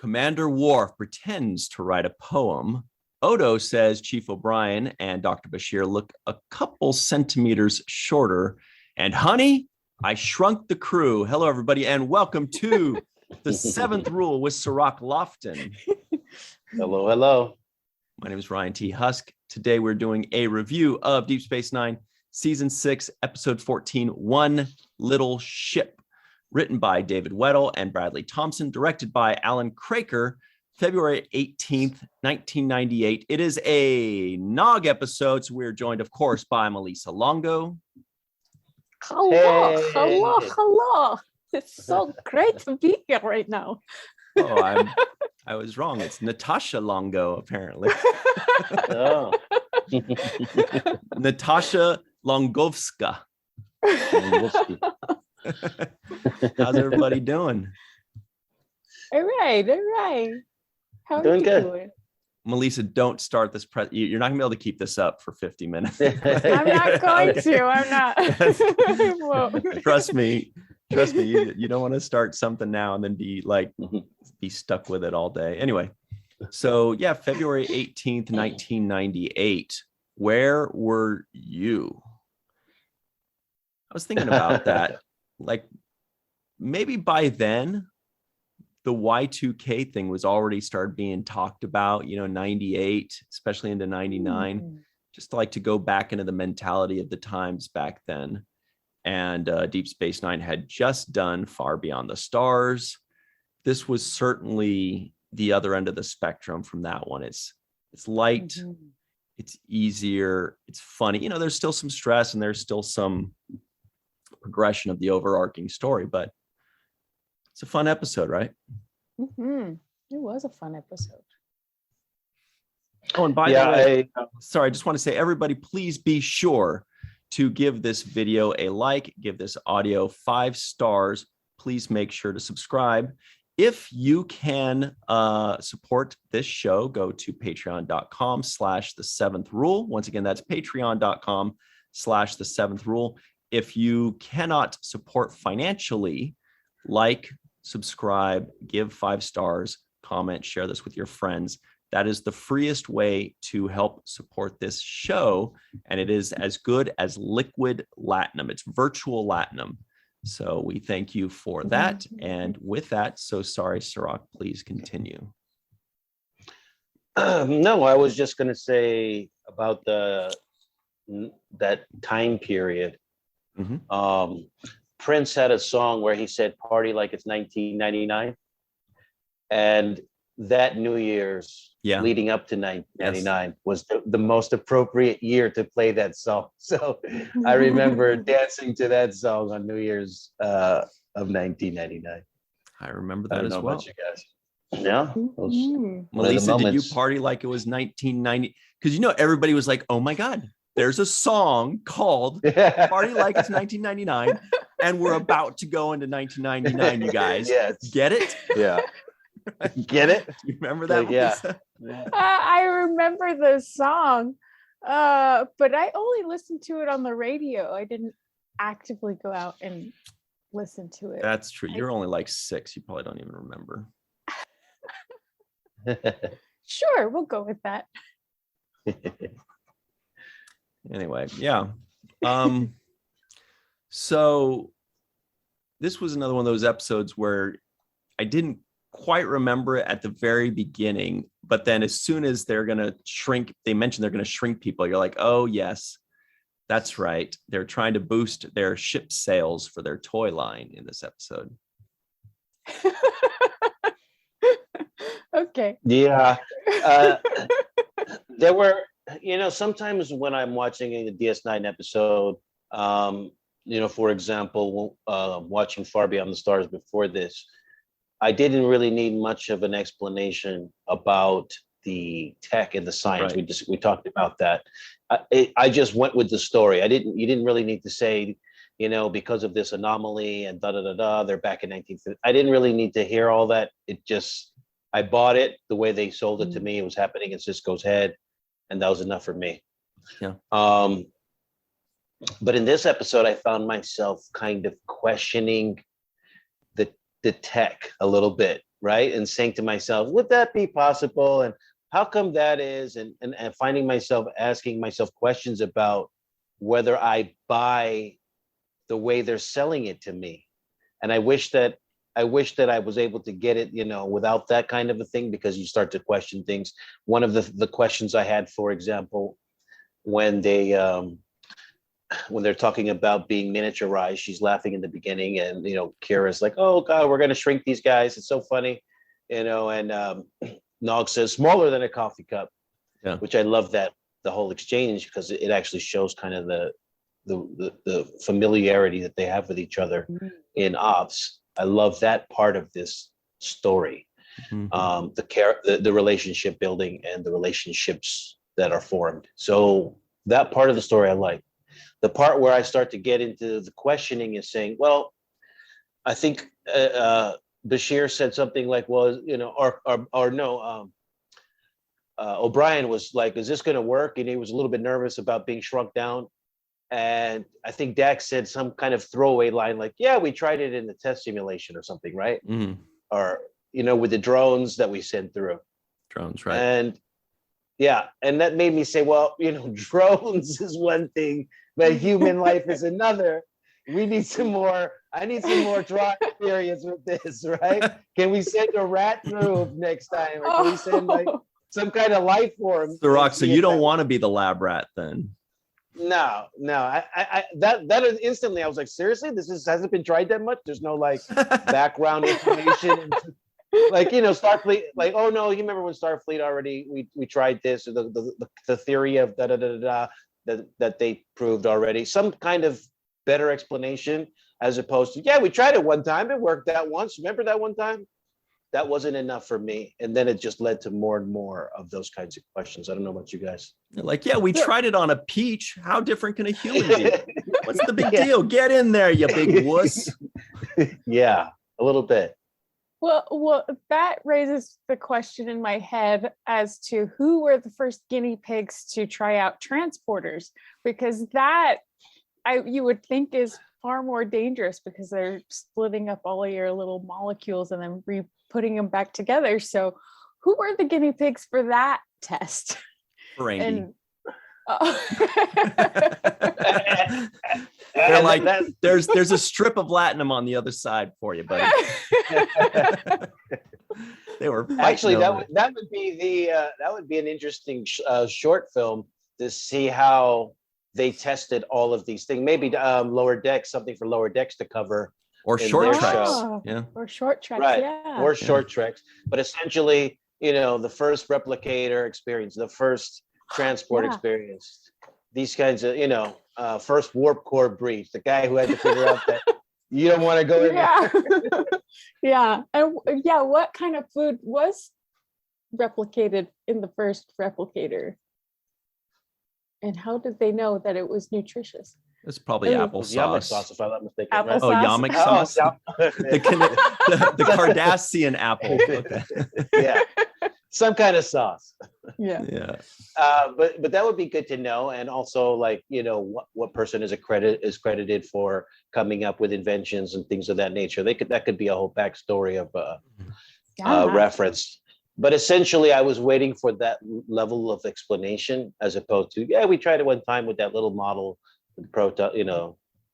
Commander Worf pretends to write a poem. Odo says Chief O'Brien and Dr. Bashir look a couple centimeters shorter. And honey, I shrunk the crew. Hello, everybody, and welcome to The Seventh Rule with Cirroc Lofton. Hello, hello. My name is Ryan T. Husk. Today we're doing a review of Deep Space Nine, Season 6, Episode 14, One Little Ship. Written by David Weddle and Bradley Thompson, directed by Alan Craker, February 18th, 1998. It is a Nog episode, so we're joined, of course, by Melissa Longo. Hello. It's so great to be here right now. I was wrong. It's Natasha Longo, apparently. Oh. Natasha Longovska. How's everybody doing? All right. How are Doing you good. doing? Melissa, don't start this. You're not gonna be able to keep this up for 50 minutes. I'm not going to. I'm not. Whoa. Trust me. You don't want to start something now and then be stuck with it all day. Anyway, so yeah, February 18th, 1998. Where were you? I was thinking about that. Like, maybe by then, the Y2K thing was already started being talked about, 98, especially into 99, Mm-hmm. just like to go back into the mentality of the times back then. And Deep Space Nine had just done Far Beyond the Stars. This was certainly the other end of the spectrum from that one. It's light, Mm-hmm. it's easier, it's funny. There's still some stress and there's still some progression of the overarching story, but it's a fun episode, right? Mm-hmm. It was a fun episode. Oh, and by the way, sorry, I just want to say, everybody, please be sure to give this video a like, give this audio 5 stars. Please make sure to subscribe. If you can support this show, go to patreon.com/the7th rule. Once again, that's patreon.com/the7th rule. If you cannot support financially, like, subscribe, give 5 stars, comment, share this with your friends. That is the freest way to help support this show. And it is as good as liquid latinum. It's virtual latinum. So we thank you for that. And with that, so sorry, Cirroc, please continue. No, I was just going to say about that time period. Mm-hmm. Prince had a song where he said, "Party like it's 1999." And that New Year's leading up to 1999 was the most appropriate year to play that song. So I remember dancing to that song on New Year's of 1999. I remember that as well. About you guys. Yeah. Melissa, did you party like it was 1990? Because everybody was like, "Oh my God, there's a song called Party Like It's 1999, and we're about to go into 1999, you guys." Yes. Get it? Yeah. Get it? You remember that? Yeah. I remember the song, but I only listened to it on the radio. I didn't actively go out and listen to it. That's true. You're only like 6. You probably don't even remember. Sure, we'll go with that. Anyway, yeah. So this was another one of those episodes where I didn't quite remember it at the very beginning, but then as soon as they're going to shrink, they mentioned they're going to shrink people. You're like, oh yes, that's right. They're trying to boost their ship sales for their toy line in this episode. Okay. Yeah. There were, sometimes when I'm watching a DS9 episode, for example, watching Far Beyond the Stars before this, I didn't really need much of an explanation about the tech and the science. Right. We talked about that. I just went with the story. You didn't really need to say, because of this anomaly and they're back in 1950. I didn't really need to hear all that. I bought it the way they sold it to me. It was happening in Sisko's head, and that was enough for me. Yeah. But in this episode, I found myself kind of questioning the tech a little bit. right? And saying to myself, would that be possible? And how come that is? And finding myself asking myself questions about whether I buy the way they're selling it to me. And I wish that I was able to get it, without that kind of a thing, because you start to question things. One of the questions I had, for example, when they're talking about being miniaturized, she's laughing in the beginning, and Kira's like, "Oh God, we're gonna shrink these guys. It's so funny," and Nog says, "Smaller than a coffee cup," which I love the whole exchange, because it actually shows kind of the familiarity that they have with each other in ops. I love that part of this story, the relationship building and the relationships that are formed. So that part of the story I like. The part where I start to get into the questioning is saying, well, I think Bashir said something like, well, O'Brien was like, is this going to work? And he was a little bit nervous about being shrunk down. And I think Dax said some kind of throwaway line like, yeah, we tried it in the test simulation or something, right? Or, with the drones that we sent through. Drones, right. And and that made me say, well, drones is one thing, but human life is another. I need some more draw experience with this, right? Can we send a rat through next time? Or can we send like some kind of life form? The Rock, so you don't want to be the lab rat then? No. I that is instantly I was like, seriously, hasn't been tried that much. There's no like background information, like Starfleet. Like, oh no, you remember when Starfleet already we tried this, or the theory of that they proved already. Some kind of better explanation, as opposed to we tried it one time, it worked out once. Remember that one time? That wasn't enough for me. And then it just led to more and more of those kinds of questions. I don't know about you guys. Like, we tried it on a peach. How different can a human be? What's the big deal? Get in there, you big wuss. Yeah, a little bit. Well, that raises the question in my head as to who were the first guinea pigs to try out transporters, because that you would think is far more dangerous, because they're splitting up all of your little molecules and then putting them back together. So who were the guinea pigs for that test? Randy. They're like, there's a strip of latinum on the other side for you, buddy. They were actually that would be an interesting short film to see how they tested all of these things. Maybe Lower Decks, something for Lower Decks to cover. Or short treks. Or short treks, right. Or short treks. But essentially, the first replicator experience, the first transport experience, these kinds of, first warp core breach, the guy who had to figure out that you don't want to go in there. Yeah. And what kind of food was replicated in the first replicator? And how did they know that it was nutritious? It's probably applesauce. Sauce, if I'm not mistaken. Applesauce? Oh, yamak sauce. The Cardassian apple. Okay. Yeah, some kind of sauce. Yeah. But that would be good to know, and also like what person is credited for coming up with inventions and things of that nature. That could be a whole backstory of reference. But essentially, I was waiting for that level of explanation, as opposed to we tried it one time with that little model.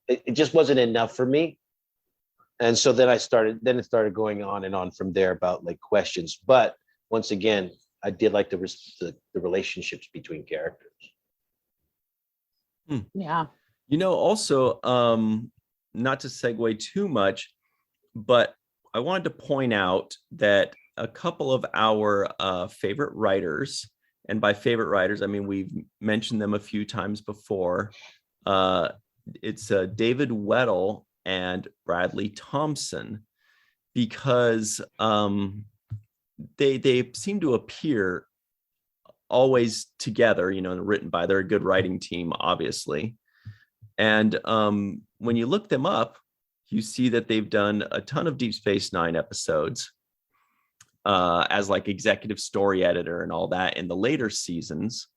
It just wasn't enough for me. And so then it started going on and on from there about like questions. But once again, I did like the relationships between characters. Yeah. Also, not to segue too much, but I wanted to point out that a couple of our favorite writers, and by favorite writers, I mean, we've mentioned them a few times before. It's David Weddle and Bradley Thompson, because they seem to appear always together, and written by, they're a good writing team, obviously. And when you look them up, you see that they've done a ton of Deep Space Nine episodes as like executive story editor and all that in the later seasons.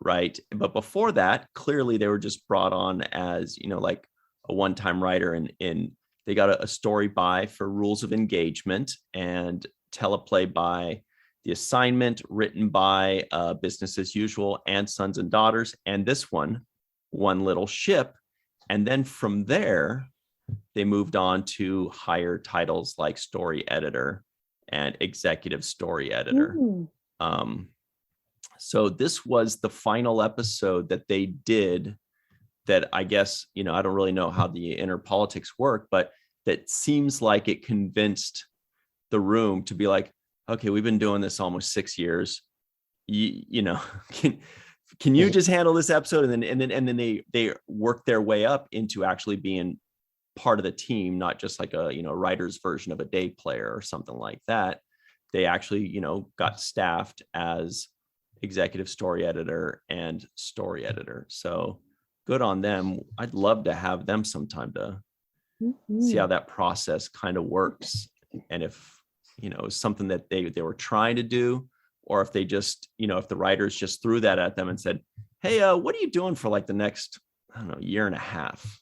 Right. But before that, clearly they were just brought on as, like a one-time writer, and they got a story by for Rules of Engagement, and teleplay by The Assignment, written by Business as Usual and Sons and Daughters, and this one, One Little Ship. And then from there, they moved on to higher titles like story editor and executive story editor. So this was the final episode that they did that, I guess, I don't really know how the inner politics work, but that seems like it convinced the room to be like, okay, we've been doing this almost 6 years. Can you just handle this episode? And then they work their way up into actually being part of the team, not just like a writer's version of a day player or something like that. They actually got staffed as executive story editor and story editor. So good on them. I'd love to have them sometime to see how that process kind of works, and if it's something that they were trying to do, or if they just if the writers just threw that at them and said, hey, what are you doing for like the next, I don't know, year and a half?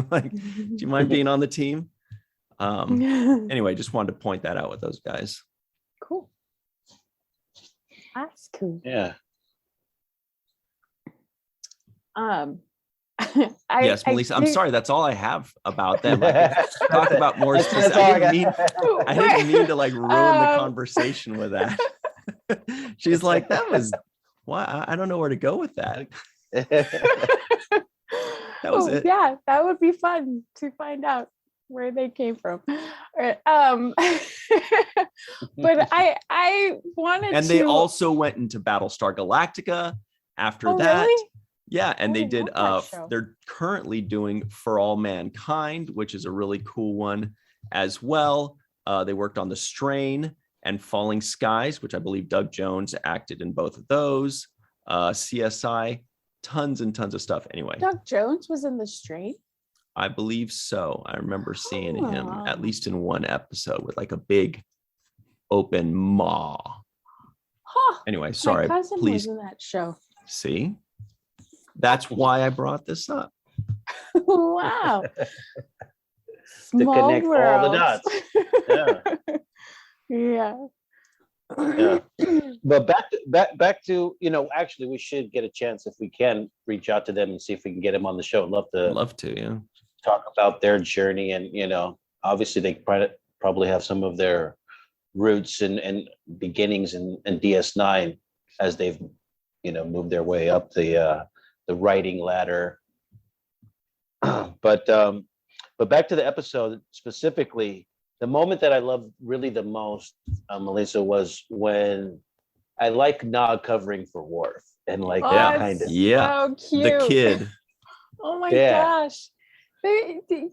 Like, do you mind being on the team? Anyway, just wanted to point that out with those guys. Cool. That's cool. Yeah. Yes, Melissa, I'm sorry. That's all I have about them. I could talk about more. I didn't mean to like ruin the conversation with that. She's like, that was why I don't know where to go with that. That was it. Yeah, that would be fun to find out where they came from. But I wanted and they also went into Battlestar Galactica after that. Really? Yeah, and they did they're currently doing For All Mankind, which is a really cool one as well. They worked on The Strain and Falling Skies, which I believe Doug Jones acted in both of those. CSI, tons and tons of stuff. Anyway, Doug Jones was in The Strain? I believe so. I remember seeing him at least in one episode with like a big open maw. Anyway, sorry. My cousin was in that show. See? That's why I brought this up. Wow. To connect all the dots. Yeah. Yeah. But back to actually we should get a chance, if we can, reach out to them and see if we can get them on the show. Love to yeah, talk about their journey, and obviously they probably have some of their roots and beginnings in DS9 as they've moved their way up the writing ladder. But back to the episode specifically, the moment that I loved really the most, Melissa, was when I like Nog covering for Worf, and like that kind of so cute. The kid. Oh my gosh.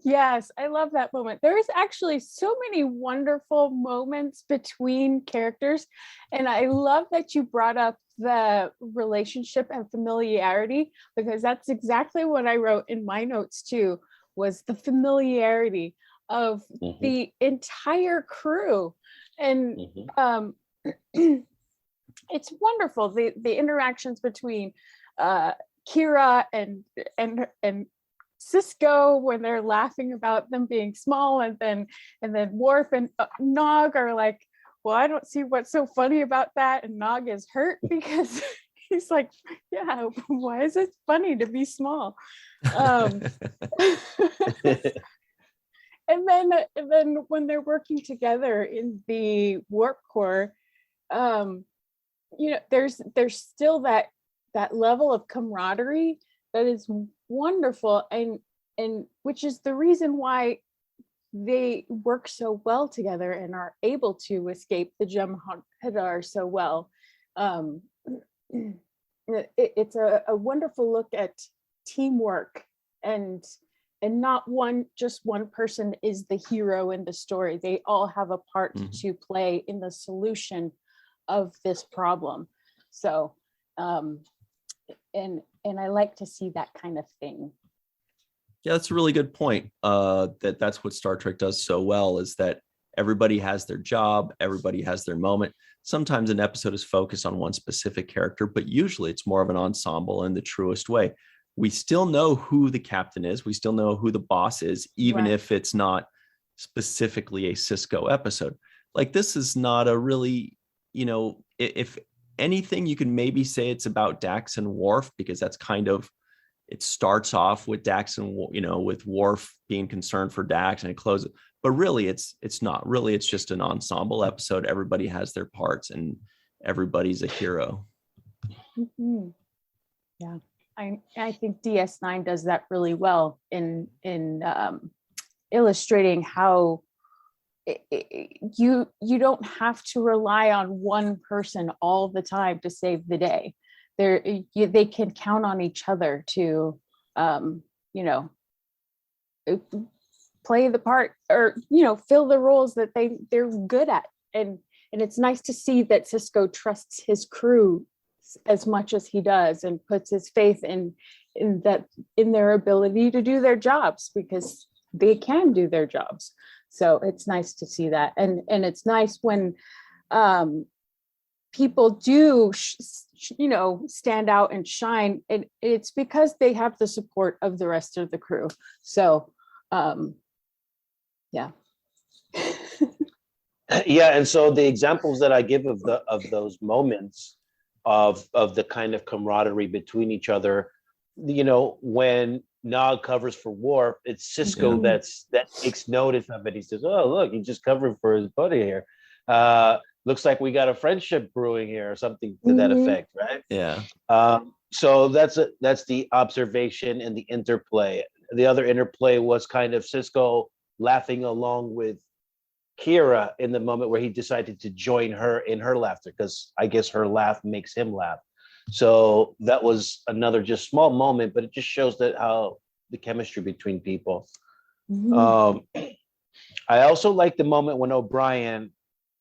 Yes, I love that moment. There's actually so many wonderful moments between characters, and I love that you brought up the relationship and familiarity, because that's exactly what I wrote in my notes too, was the familiarity of the entire crew. And it's wonderful, the interactions between Kira and Cisco, when they're laughing about them being small, and then Worf and Nog are like, well, I don't see what's so funny about that, and Nog is hurt because he's like, yeah, why is it funny to be small? And then when they're working together in the warp core, there's still that level of camaraderie that is wonderful, and which is the reason why they work so well together and are able to escape the Jem'Hadar so well. It's a wonderful look at teamwork, and not just one person is the hero in the story. They all have a part to play in the solution of this problem. So, and I like to see that kind of thing. Yeah, that's a really good point. That's what Star Trek does so well, is that everybody has their job, everybody has their moment. Sometimes an episode is focused on one specific character, but usually it's more of an ensemble in the truest way. We still know who the captain is. We still know who the boss is, even if it's not specifically a Cisco episode. like this is not a really, if anything, you can maybe say it's about Dax and Worf, because that's kind of, it starts off with Dax and, with Worf being concerned for Dax, and it closes. But really, it's not really. It's just an ensemble episode. Everybody has their parts, and everybody's a hero. Mm-hmm. Yeah, I think DS9 does that really well in illustrating how you don't have to rely on one person all the time to save the day. They can count on each other to play the part, or fill the roles that they're good at. And it's nice to see that Sisko trusts his crew as much as he does, and puts his faith in their ability to do their jobs, because they can do their jobs. So it's nice to see that. And it's nice when people do stand out and shine, and it's because they have the support of the rest of the crew. So yeah. Yeah, and so the examples that I give of those moments of the kind of camaraderie between each other, when Nog covers for Worf, it's Sisko that takes notice of it. He says, "Oh, look, he's just covering for his buddy here. Looks like we got a friendship brewing here," or something to that effect, right? Yeah. So that's the observation and the interplay. The other interplay was kind of Sisko laughing along with Kira in the moment where he decided to join her in her laughter, because I guess her laugh makes him laugh. So that was another just small moment, but it just shows that how the chemistry between people. I also like the moment when O'Brien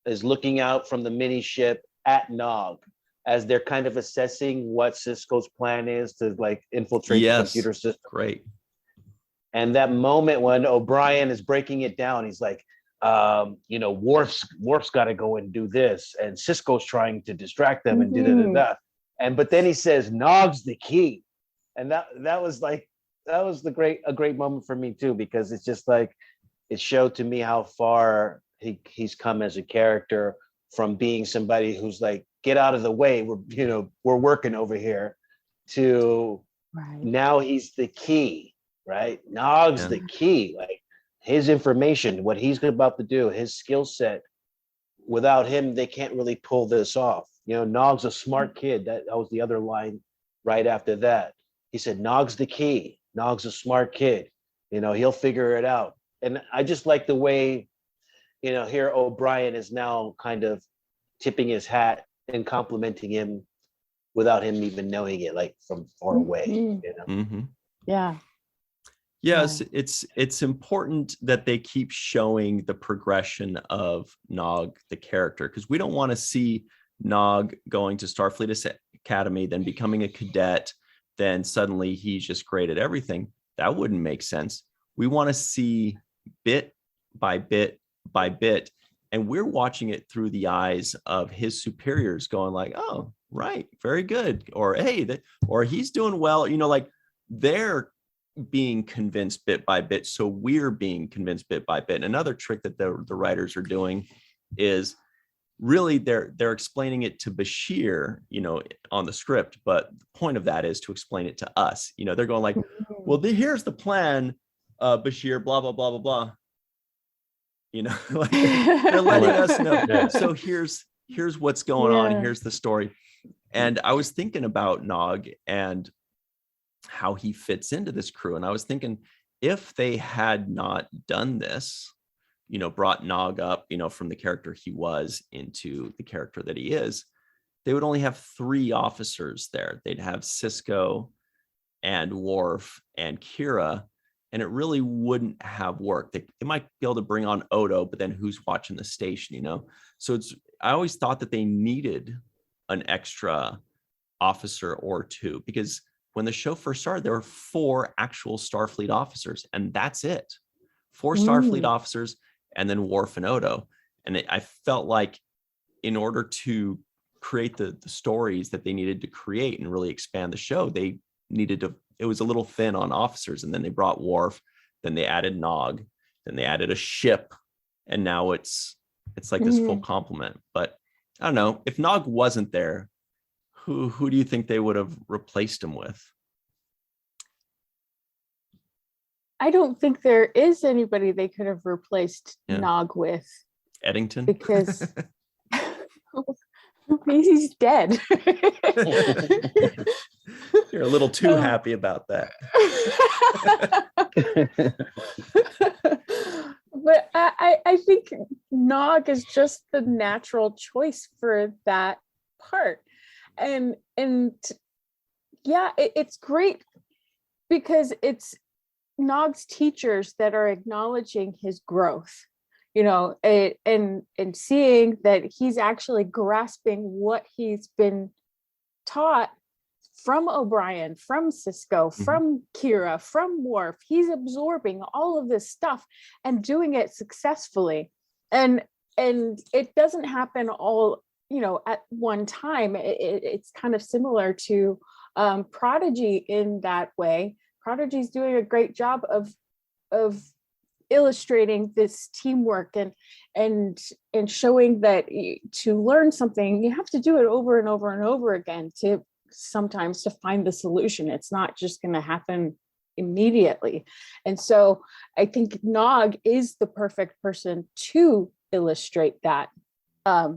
is looking out from the mini ship at Nog as they're kind of assessing what Sisko's plan is to infiltrate the computer system. Great. And that moment when O'Brien is breaking it down, he's like, Worf's got to go and do this, and Sisko's trying to distract them and da. But then he says, "Nog's the key," and that was a great moment for me too, because it's just it showed to me how far he's come as a character, from being somebody who's get out of the way, we're working over here, to now he's the key. Right? Nog's the key. His information, what he's about to do, his skill set. Without him, they can't really pull this off. Nog's a smart kid. That was the other line right after that. He said, "Nog's the key. Nog's a smart kid. He'll figure it out." And I just like the way, here O'Brien is now kind of tipping his hat and complimenting him without him even knowing it, from far away. Yeah. Yes, it's important that they keep showing the progression of Nog, the character, because we don't want to see Nog going to Starfleet Academy, then becoming a cadet, then suddenly he's just great at everything. That wouldn't make sense. We want to see bit by bit by bit, and we're watching it through the eyes of his superiors, going "Oh, right, very good," or "Hey, or he's doing well." They're being convinced bit by bit, so we're being convinced bit by bit. Another trick that the writers are doing is really they're explaining it to Bashir, on the script, but the point of that is to explain it to us. They're going "Well, here's the plan, Bashir, blah blah blah blah blah." They're letting us know. So here's what's going on. Here's the story. And I was thinking about Nog and how he fits into this crew. And I was thinking, if they had not done this, brought Nog up, from the character he was into the character that he is, they would only have 3 officers there. They'd have Sisko and Worf and Kira, and it really wouldn't have worked. They might be able to bring on Odo, but then who's watching the station, So I always thought that they needed an extra officer or 2, because when the show first started, there were 4 actual Starfleet officers, and that's it. 4 Starfleet officers, and then Worf and Odo. And I felt like in order to create the stories that they needed to create and really expand the show, they needed to, it was a little thin on officers. And then they brought Worf, then they added Nog, then they added a ship, and now it's it's like this full complement. But I don't know, if Nog wasn't there, who do you think they would have replaced him with? I don't think there is anybody they could have replaced Nog with. Eddington? Because he's dead. You're a little too happy about that. But I think Nog is just the natural choice for that part. And yeah, it's great because it's Nog's teachers that are acknowledging his growth, and seeing that he's actually grasping what he's been taught from O'Brien, from Sisko, from Kira, from Worf. He's absorbing all of this stuff and doing it successfully. And it doesn't happen all, at one time. It's kind of similar to Prodigy in that way. Prodigy's doing a great job of illustrating this teamwork and showing that to learn something, you have to do it over and over and over again to find the solution. It's not just going to happen immediately. And so I think Nog is the perfect person to illustrate that. I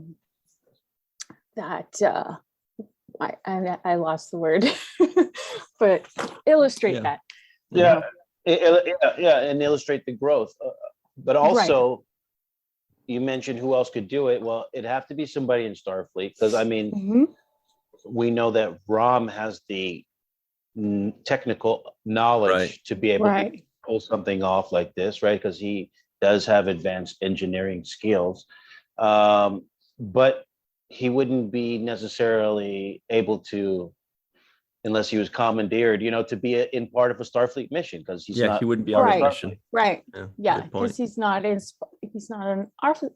lost the word, but illustrate that. Yeah, and illustrate the growth. But also, you mentioned who else could do it. Well, it'd have to be somebody in Starfleet, because I mean, we know that Rom has the technical knowledge to be able to pull something off like this, right? Because he does have advanced engineering skills, but he wouldn't be necessarily able to, unless he was commandeered, to be in part of a Starfleet mission, because he wouldn't be on a mission. Right. Yeah, because he's not an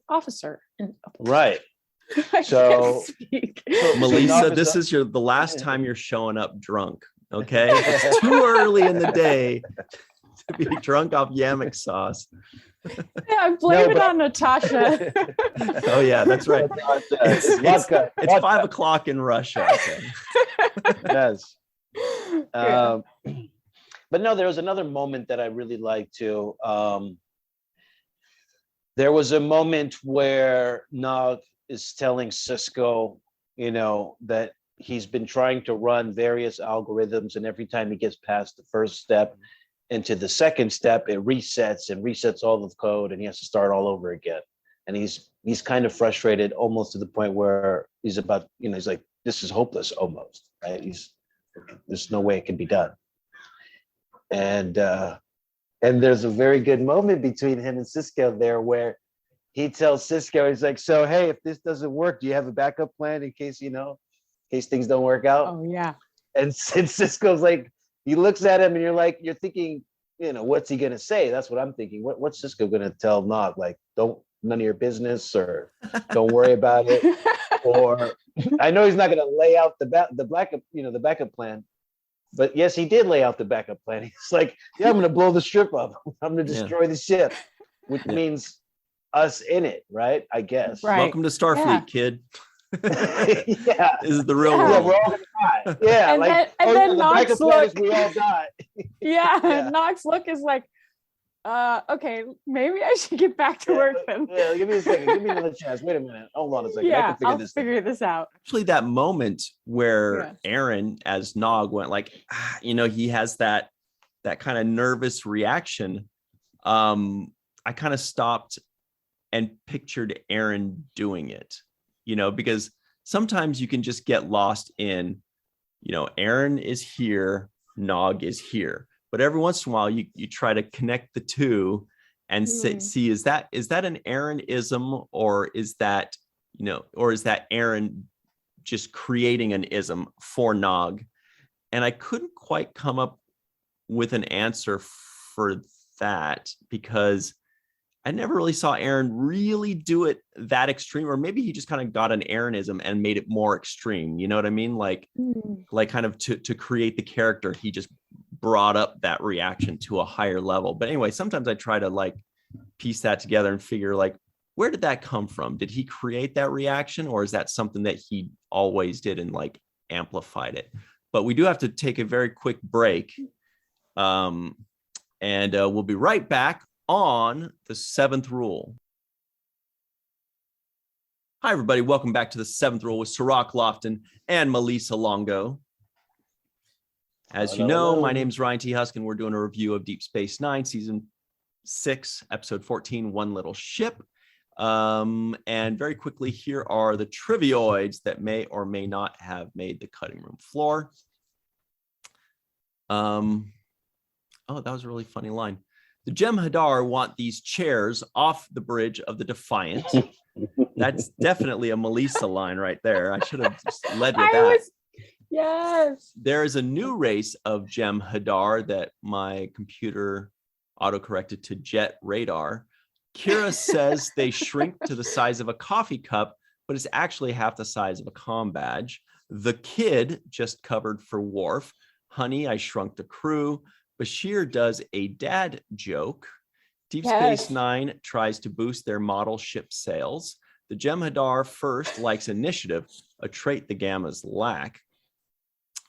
officer. Right. So Melissa, this is the last time you're showing up drunk. Okay, it's too early in the day to be drunk off Yamek sauce. Yeah, I blame it on Natasha. Oh yeah, that's right. It's 5 o'clock in Russia. Okay. Yes. But no, there was another moment that I really liked too. There was a moment where Nog is telling Sisko, that he's been trying to run various algorithms, and every time he gets past the first step into the second step, it resets all the code, and he has to start all over again. And he's kind of frustrated, almost to the point where he's about, he's like, this is hopeless almost, right? There's no way it can be done. And there's a very good moment between him and Sisko there where he tells Sisko, he's like, so, hey, if this doesn't work, do you have a backup plan in case, in case things don't work out? Oh, yeah. And Sisko's like, he looks at him and you're thinking, what's he going to say? That's what I'm thinking. What's Sisko going to tell Nog? Like, none of your business, or don't worry about it. Or I know he's not going to lay out the backup plan. But yes, he did lay out the backup plan. He's like, yeah, I'm going to blow the strip up. I'm going to destroy the ship, which means us in it, right? I guess. Right. Welcome to Starfleet, kid. Yeah. This is the real Yeah, world. we're all going to die. Yeah. Then the Nog's backup plan is look. we all die. Yeah. Nog's look is like, okay, maybe I should get back to work then. Yeah, give me a second. Give me another chance. Wait a minute. Hold on a second. Yeah, I'll figure this out. Actually, that moment where Aaron as Nog went like, he has that kind of nervous reaction. I kind of stopped and pictured Aaron doing it, because sometimes you can just get lost in, Aaron is here, Nog is here. But every once in a while, you try to connect the two and see, is that an Aaron-ism, or is that Aaron just creating an ism for Nog? And I couldn't quite come up with an answer for that, because I never really saw Aaron really do it that extreme, or maybe he just kind of got an Aaronism and made it more extreme. You know what I mean? Like kind of to create the character, he just brought up that reaction to a higher level. But anyway, sometimes I try to like piece that together and figure like, Where did that come from? Did he create that reaction, or is that something that he always did and like amplified it? But we do have to take a very quick break. And we'll be right back on the seventh rule. Hi, everybody. Welcome back to the seventh rule with Cirroc Lofton and Melissa Longo. As you know, my name is Ryan T. Huskin. We're doing a review of Deep Space Nine, season 6, episode 14, One Little Ship. And very quickly, here are the trivioids that may or may not have made the cutting room floor. Oh, that was a really funny line. The Jem'Hadar want these chairs off the bridge of the Defiant. That's definitely a Melissa line right there. I should have just led with that. Yes. There is a new race of Jem'Hadar that my computer autocorrected to Jet Radar. Kira says they shrink to the size of a coffee cup, but it's actually half the size of a comm badge. The kid just covered for Worf. Honey, I Shrunk the Crew. Bashir does a dad joke. Deep Space Nine tries to boost their model ship sales. The Jem'Hadar first likes initiative, a trait the Gammas lack.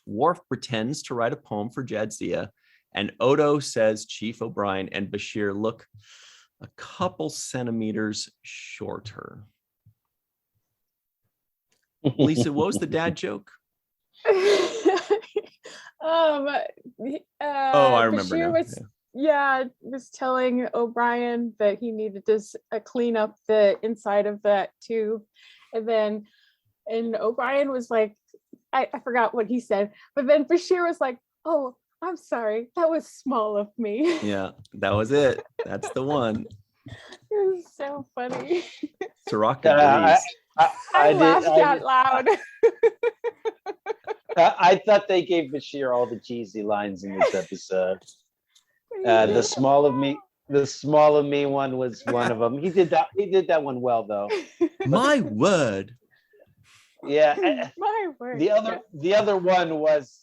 Worf pretends to write a poem for Jadzia, and Odo says Chief O'Brien and Bashir look a couple centimeters shorter. Lisa, what was the dad joke? I remember Bashir now. Was telling O'Brien that he needed to clean up the inside of that tube, and O'Brien was like, I forgot what he said, but then Bashir was like, "Oh, I'm sorry, that was small of me." Yeah, that was it. That's the one. It was so funny. Cirroc agrees. I laughed out loud. I thought they gave Bashir all the cheesy lines in this episode. The small of me one was one of them. He did that one well though. My word. Yeah. My word. The other one was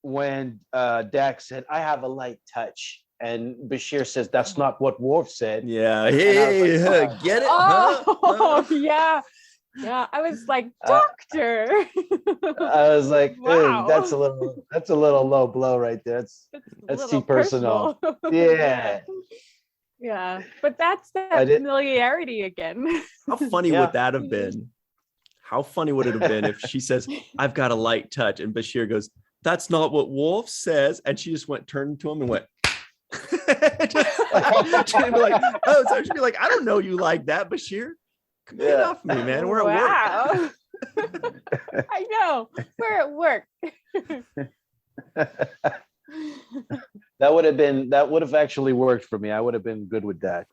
when Dax said, "I have a light touch," and Bashir says, "That's not what Worf said." Yeah. Hey, like, get it? Oh, yeah. Yeah, I was like, "Doctor." I was like, wow. That's a little low blow right there. That's too personal. Yeah. Yeah, but that's that familiarity again. How funny would that have been? How funny would it have been if she says, "I've got a light touch," and Bashir goes, "That's not what Worf says," and she just turned to him and went. She'd be like, "Oh," so she'd be like, "I don't know you like that, Bashir. Get off me, man. We're at work." I know. We're at work. That would have actually worked for me. I would have been good with that.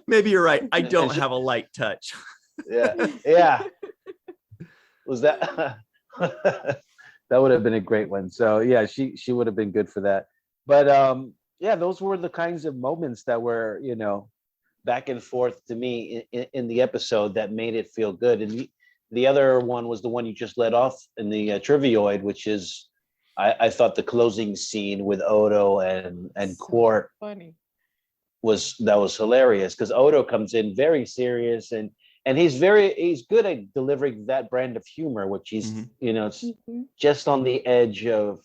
Maybe you're right. I don't have a light touch. Yeah. Was that that would have been a great one. So yeah, she would have been good for that. But those were the kinds of moments that were, back and forth to me in the episode that made it feel good. And the other one was the one you just let off in the trivioid, which is I thought the closing scene with Odo and Quark funny was hilarious, because Odo comes in very serious and he's good at delivering that brand of humor, which he's it's just on the edge of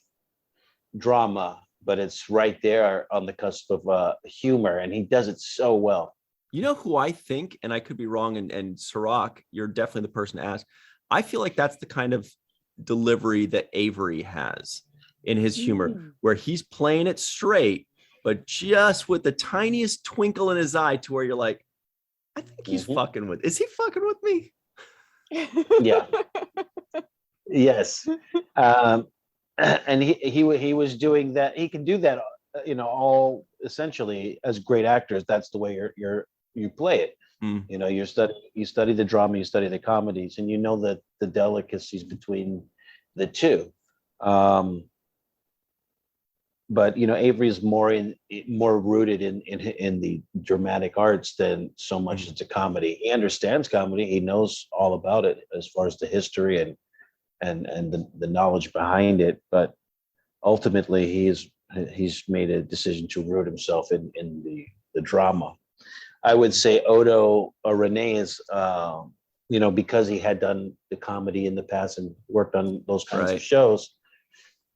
drama, but it's right there on the cusp of humor, and he does it so well. You know who I think, and I could be wrong, and Cirroc, you're definitely the person to ask. I feel like that's the kind of delivery that Avery has in his humor, where he's playing it straight, but just with the tiniest twinkle in his eye to where you're like, I think he's fucking with. Is he fucking with me? Yeah. Yes. And he was doing that. He can do that, all essentially as great actors. That's the way you play it. You study the drama, you study the comedies, and the delicacies between the two. But Avery is more rooted in the dramatic arts than so much as a comedy. He understands comedy. He knows all about it as far as the history and the knowledge behind it. But ultimately, he's made a decision to root himself in the the drama. I would say Odo or Renee is, because he had done the comedy in the past and worked on those kinds of shows,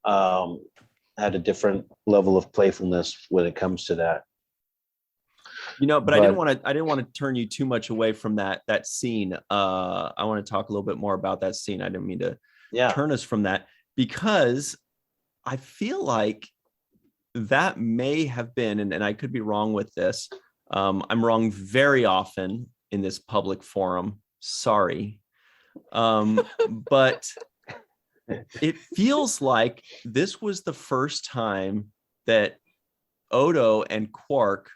had a different level of playfulness when it comes to that. But I didn't want to turn you too much away from that scene. I want to talk a little bit more about that scene. I didn't mean to turn us from that, because I feel like that may have been, and I could be wrong with this. I'm wrong very often in this public forum. Sorry. But it feels like this was the first time that Odo and Quark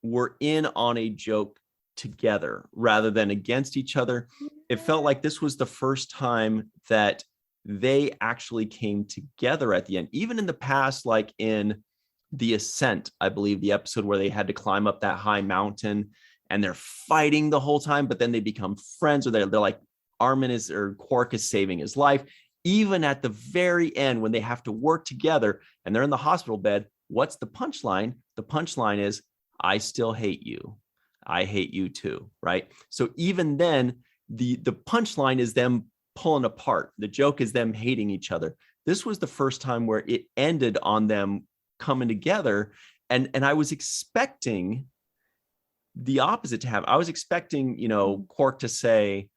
were in on a joke together rather than against each other. It felt like this was the first time that they actually came together at the end. Even in the past, like in The Ascent, I believe, the episode where they had to climb up that high mountain and they're fighting the whole time, but then they become friends, or they're like, Quark is saving his life. Even at the very end, when they have to work together and they're in the hospital bed, what's the punchline? The punchline is, I still hate you. I hate you too, right? So even then, the punchline is them pulling apart. The joke is them hating each other. This was the first time where it ended on them coming together. And I was expecting the opposite to happen. I was expecting, Quark to say,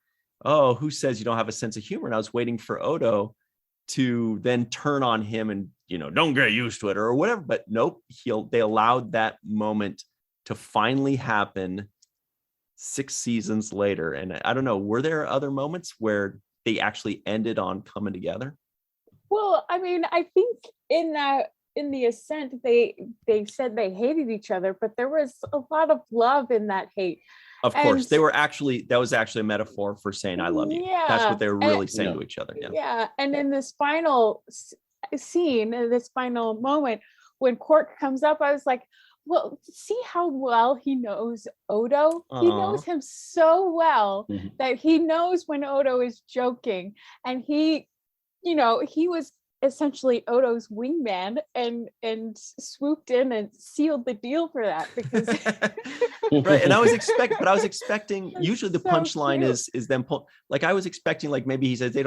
oh, who says you don't have a sense of humor? And I was waiting for Odo to then turn on him and, don't get used to it or whatever. But nope, they allowed that moment to finally happen 6 seasons later. And I don't know, were there other moments where they actually ended on coming together? Well, I mean, I think in The Ascent, they said they hated each other, but there was a lot of love in that hate. Of course, that was actually a metaphor for saying I love you. Yeah, that's what they were really saying to each other. Yeah, and in this final scene, in this final moment, when Quark comes up, I was like, well, see how well he knows Odo? He knows him so well that he knows when Odo is joking, and he was essentially Odo's wingman and swooped in and sealed the deal for that, because right. And I was expecting usually the punchline is them pull, like I was expecting, like maybe he says they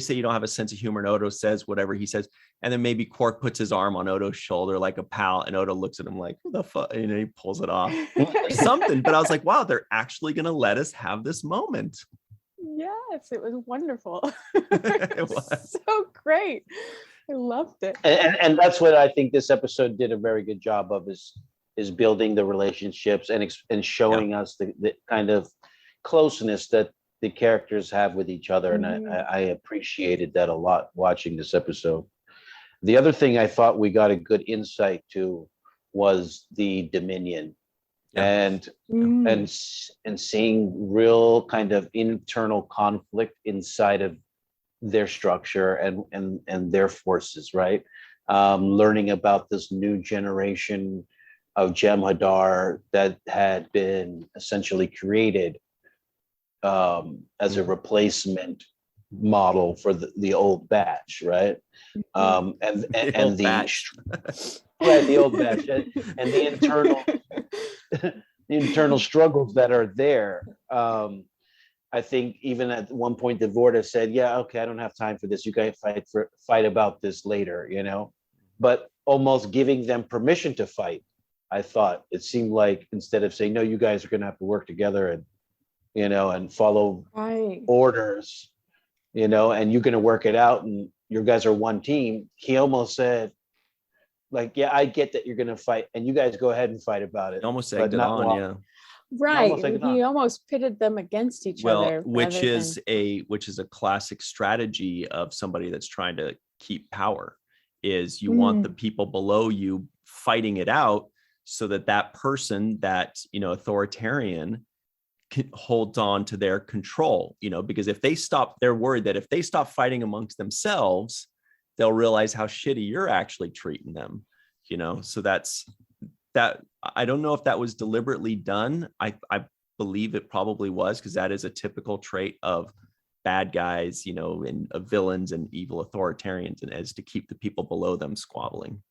say you don't have a sense of humor, and Odo says whatever he says, and then maybe Quark puts his arm on Odo's shoulder like a pal, and Odo looks at him like, what the fuck, and he pulls it off or something. But I was like, wow, they're actually gonna let us have this moment. Yes, it was wonderful. It was so great. I loved it. And that's what I think this episode did a very good job of, is building the relationships and showing us the kind of closeness that the characters have with each other. And I appreciated that a lot watching this episode. The other thing I thought we got a good insight to was the Dominion. And seeing real kind of internal conflict inside of their structure and their forces, right? Learning about this new generation of Jem'Hadar that had been essentially created as a replacement model for the old batch, right? And the old batch and the internal struggles that are there. I think even at one point, Devorah said, yeah, okay, I don't have time for this. You guys fight about this later, but almost giving them permission to fight. I thought it seemed like, instead of saying, no, you guys are going to have to work together and, and follow orders, and you're going to work it out and you guys are one team. He almost said, like, yeah, I get that you're going to fight and you guys go ahead and fight about it. Almost egged it on, yeah. Right. He almost pitted them against each other. Which is a classic strategy of somebody that's trying to keep power, is you want the people below you fighting it out so that person, that, authoritarian, holds on to their control, because if they stop, they're worried that if they stop fighting amongst themselves, they'll realize how shitty you're actually treating them, so that's that. I don't know if that was deliberately done. I believe it probably was, because that is a typical trait of bad guys, and of villains and evil authoritarians, and as to keep the people below them squabbling.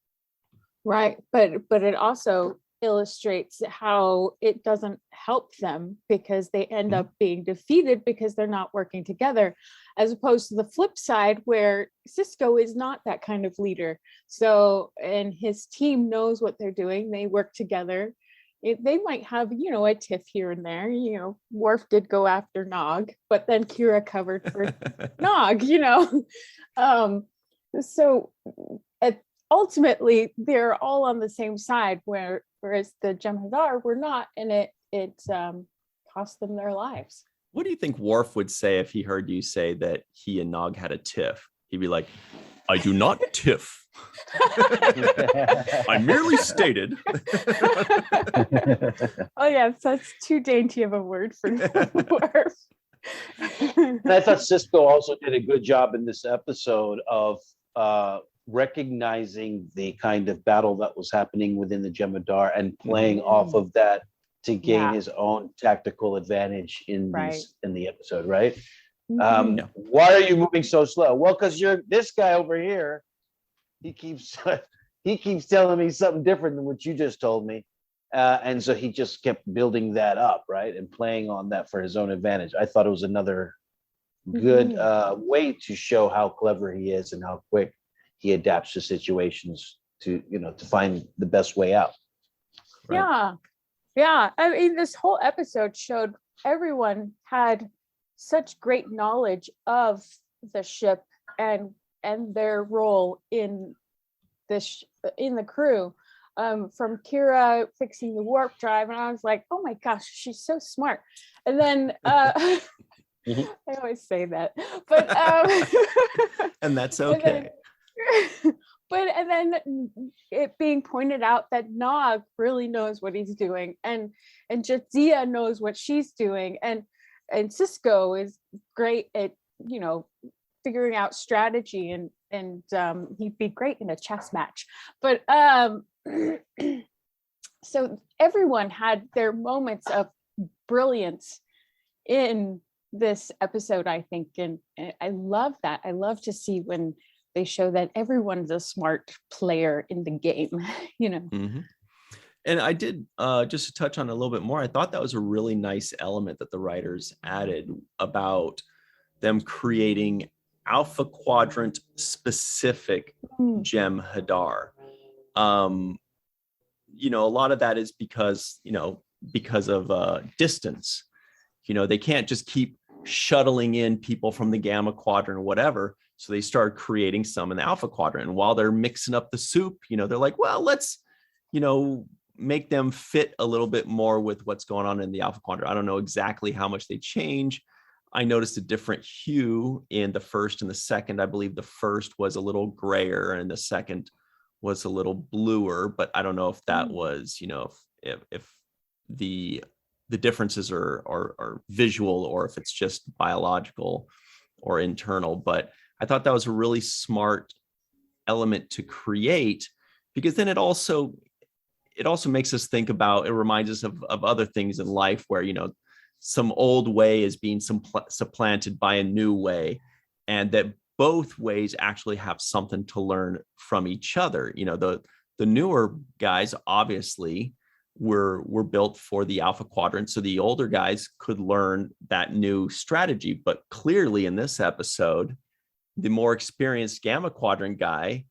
Right. But it also illustrates how it doesn't help them because they end up being defeated because they're not working together, as opposed to the flip side where Sisko is not that kind of leader. So, and his team knows what they're doing. They work together. They might have, a tiff here and there. Worf did go after Nog, but then Kira covered for Nog, So ultimately, they're all on the same side, whereas the Jem'Hadar were not, and it cost them their lives. What do you think Worf would say if he heard you say that he and Nog had a tiff? He'd be like, I do not tiff. I merely stated. Oh yeah, that's too dainty of a word for Worf. And I thought Sisko also did a good job in this episode of recognizing the kind of battle that was happening within the Jem'Hadar and playing off of that to gain his own tactical advantage in the episode, right? Why are you moving so slow? Well, because you're this guy over here. He keeps telling me something different than what you just told me, and so he just kept building that up, right, and playing on that for his own advantage. I thought it was another good way to show how clever he is and how quick he adapts to situations to find the best way out. Right? Yeah. I mean, this whole episode showed everyone had such great knowledge of the ship and their role in the crew. From Kira fixing the warp drive, and I was like, oh my gosh, she's so smart. And then I always say that, but and that's okay. And then it being pointed out that Nog really knows what he's doing, and Jadzia knows what she's doing, and Sisko is great at figuring out strategy, and he'd be great in a chess match. But so everyone had their moments of brilliance in this episode, I think, and I love that. I love to see when they show that everyone's a smart player in the game, And I did, just to touch on a little bit more, I thought that was a really nice element that the writers added about them creating Alpha Quadrant specific Jem'Hadar. A lot of that is because of distance. They can't just keep shuttling in people from the Gamma Quadrant or whatever. So they started creating some in the Alpha Quadrant. And while they're mixing up the soup, they're like, well, let's, make them fit a little bit more with what's going on in the Alpha Quadrant. I don't know exactly how much they change. I noticed a different hue in the first and the second. I believe the first was a little grayer and the second was a little bluer, but I don't know if that was, if the differences are visual or if it's just biological or internal. But I thought that was a really smart element to create, because then it also makes us think about, it reminds us of other things in life where, some old way is being supplanted by a new way, and that both ways actually have something to learn from each other. The newer guys obviously were built for the Alpha Quadrant, so the older guys could learn that new strategy. But clearly in this episode, the more experienced Gamma Quadrant guy,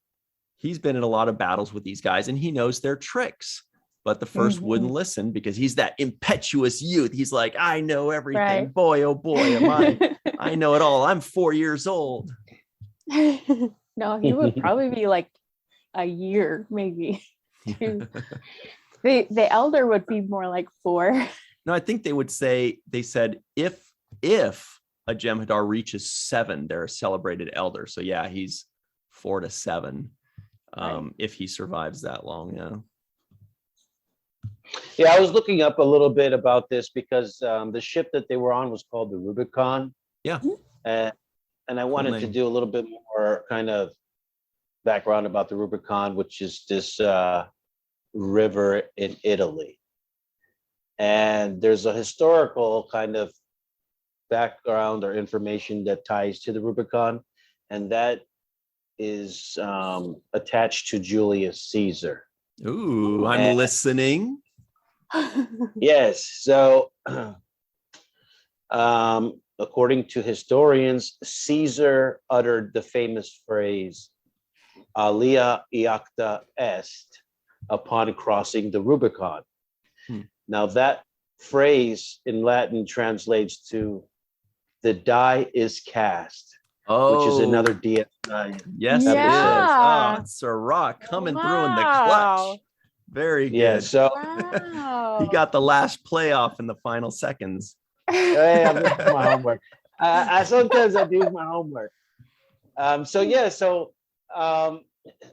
he's been in a lot of battles with these guys and he knows their tricks. But the first wouldn't listen because he's that impetuous youth. He's like, I know everything. Right. Boy, oh boy, am I. I know it all. I'm 4 years old. No, he would probably be like a year, maybe. The elder would be more like 4. No, I think they said if a Jem'Hadar reaches 7, they're a celebrated elder. So yeah, he's 4 to 7 if he survives that long. Yeah. Yeah, I was looking up a little bit about this because the ship that they were on was called the Rubicon. Yeah. And I wanted to do a little bit more kind of background about the Rubicon, which is this river in Italy. And there's a historical kind of background or information that ties to the Rubicon, and that is attached to Julius Caesar. Ooh, I'm listening. Yes. So, according to historians, Caesar uttered the famous phrase, "Alia iacta est," upon crossing the Rubicon. Now, that phrase in Latin translates to "the die is cast," which is another DS9. Yes, it is. Oh, Sirach coming through in the clutch. Very good. Yeah, so he got the last playoff in the final seconds. Hey, I'm doing my homework. I sometimes I do my homework.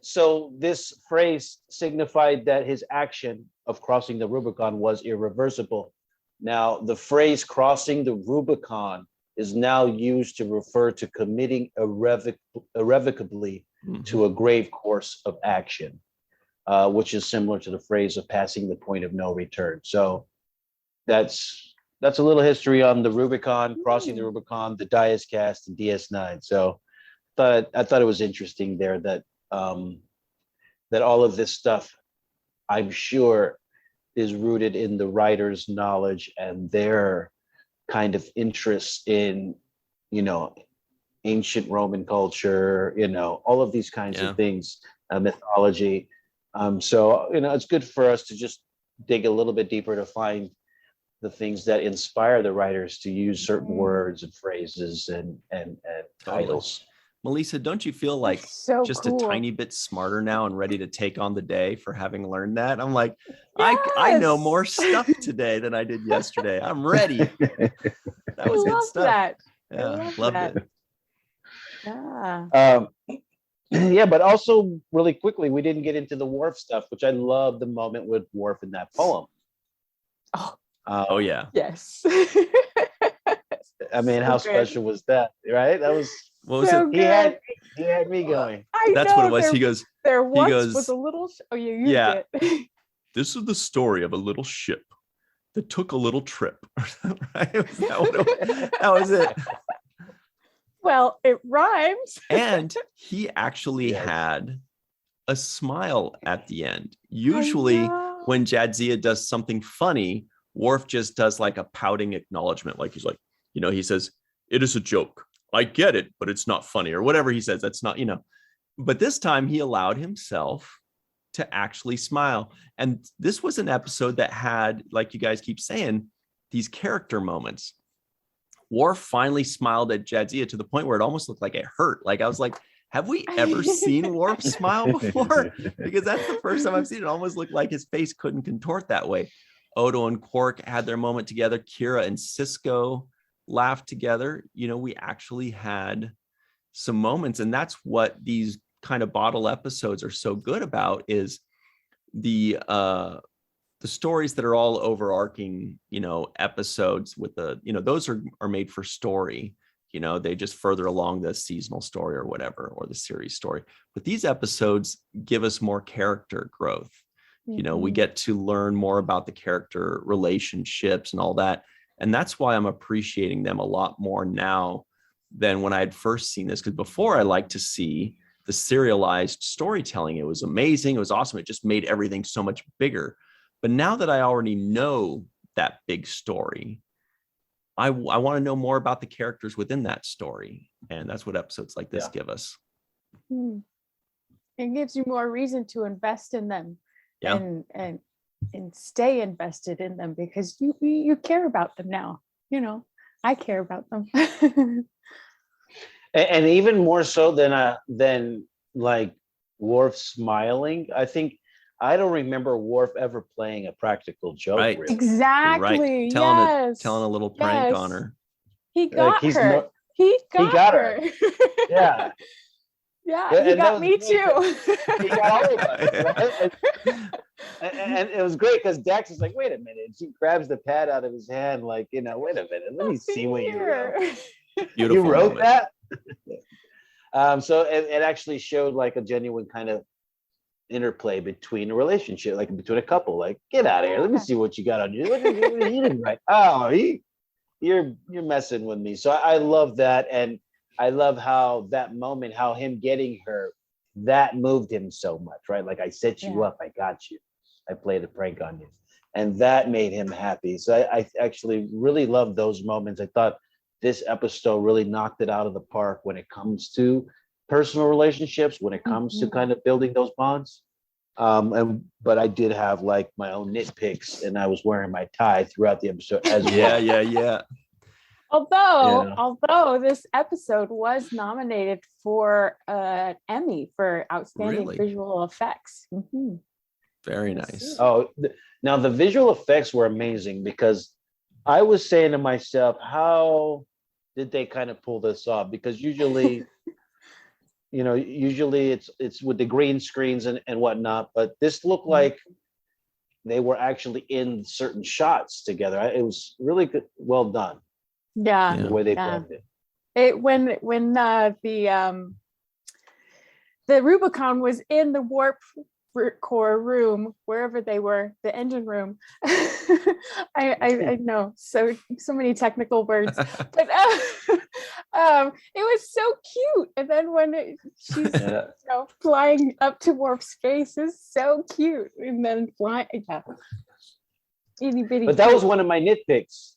So this phrase signified that his action of crossing the Rubicon was irreversible. Now, the phrase "crossing the Rubicon" is now used to refer to committing irrevocably to a grave course of action, which is similar to the phrase of passing the point of no return. So that's a little history on the Rubicon, crossing the Rubicon, the die is cast, and DS9. So I thought it was interesting there that that all of this stuff, I'm sure, is rooted in the writer's knowledge and their kind of interest in, ancient Roman culture, all of these kinds of things, mythology. So it's good for us to just dig a little bit deeper to find the things that inspire the writers to use certain words and phrases and titles. Melissa, don't you feel like just a tiny bit smarter now and ready to take on the day for having learned that? I'm like, I know more stuff today than I did yesterday. I'm ready. That was good stuff. That. Yeah, loved it. Yeah. Yeah, but also really quickly, we didn't get into the Worf stuff, which I love the moment with Worf in that poem. Oh yeah. Yes. I mean, how special was that, right? That was what was it? He had me going. That's what it was. He goes, there once was a little yeah. This is the story of a little ship that took a little trip. Right? That was it. Well, it rhymes. And he actually had a smile at the end. Usually when Jadzia does something funny, Worf just does like a pouting acknowledgement. Like he's like, he says, "It is a joke. I get it, but it's not funny," or whatever he says. That's not, but this time he allowed himself to actually smile. And this was an episode that had, like you guys keep saying, these character moments. Worf finally smiled at Jadzia to the point where it almost looked like it hurt. Like I was like, have we ever seen Worf smile before? Because that's the first time I've seen it. It almost looked like his face couldn't contort that way. Odo and Quark had their moment together. Kira and Sisko laughed together. We actually had some moments, and that's what these kind of bottle episodes are so good about, is the stories that are all overarching, episodes with those are made for story. They just further along the seasonal story or whatever, or the series story. But these episodes give us more character growth. We get to learn more about the character relationships and all that. And that's why I'm appreciating them a lot more now than when I had first seen this. Because before, I liked to see the serialized storytelling. It was amazing. It was awesome. It just made everything so much bigger. But now that I already know that big story, I want to know more about the characters within that story. And that's what episodes like this give us. It gives you more reason to invest in them. And stay invested in them, because you care about them now. I care about them. And even more so than like Worf smiling. I don't remember Worf ever playing a practical joke. Right. Really. Exactly. Right. Telling a little prank on her. He got her. He got her. Yeah. Yeah, he got me too. He got all of us, right? And it was great because Dax is like, "Wait a minute." She grabs the pad out of his hand, like, "Wait a minute, let me see what you wrote." You wrote that? So it actually showed like a genuine kind of interplay between a relationship, like between a couple. Like, get out of here. Let me see what you got on you. What you didn't write? Oh, you're messing with me. So I love that. And I love how that moment, how him getting her that moved him so much, right? Like, I set you Yeah. up, I got you, I played a prank on you, and that made him happy. So I actually really loved those moments. I thought this episode really knocked it out of the park when it comes to personal relationships, when it comes to Mhm. kind of building those bonds. But I did have like my own nitpicks, and I was wearing my tie throughout the episode as well. Yeah. Although this episode was nominated for an Emmy for outstanding Really? visual effects. Mhm. Very nice. Oh, now the visual effects were amazing, because I was saying to myself, how did they kind of pull this off? Because usually, usually it's with the green screens and whatnot, but this looked like they were actually in certain shots together. It was really good, well done, Yeah. the way they Yeah. filmed it. When the Rubicon was in the warp core room, wherever they were, the engine room. I know so many technical words, but it was so cute. And then when she's flying up to warp space is so cute, and then flying, itty bitty. But that was one of my nitpicks.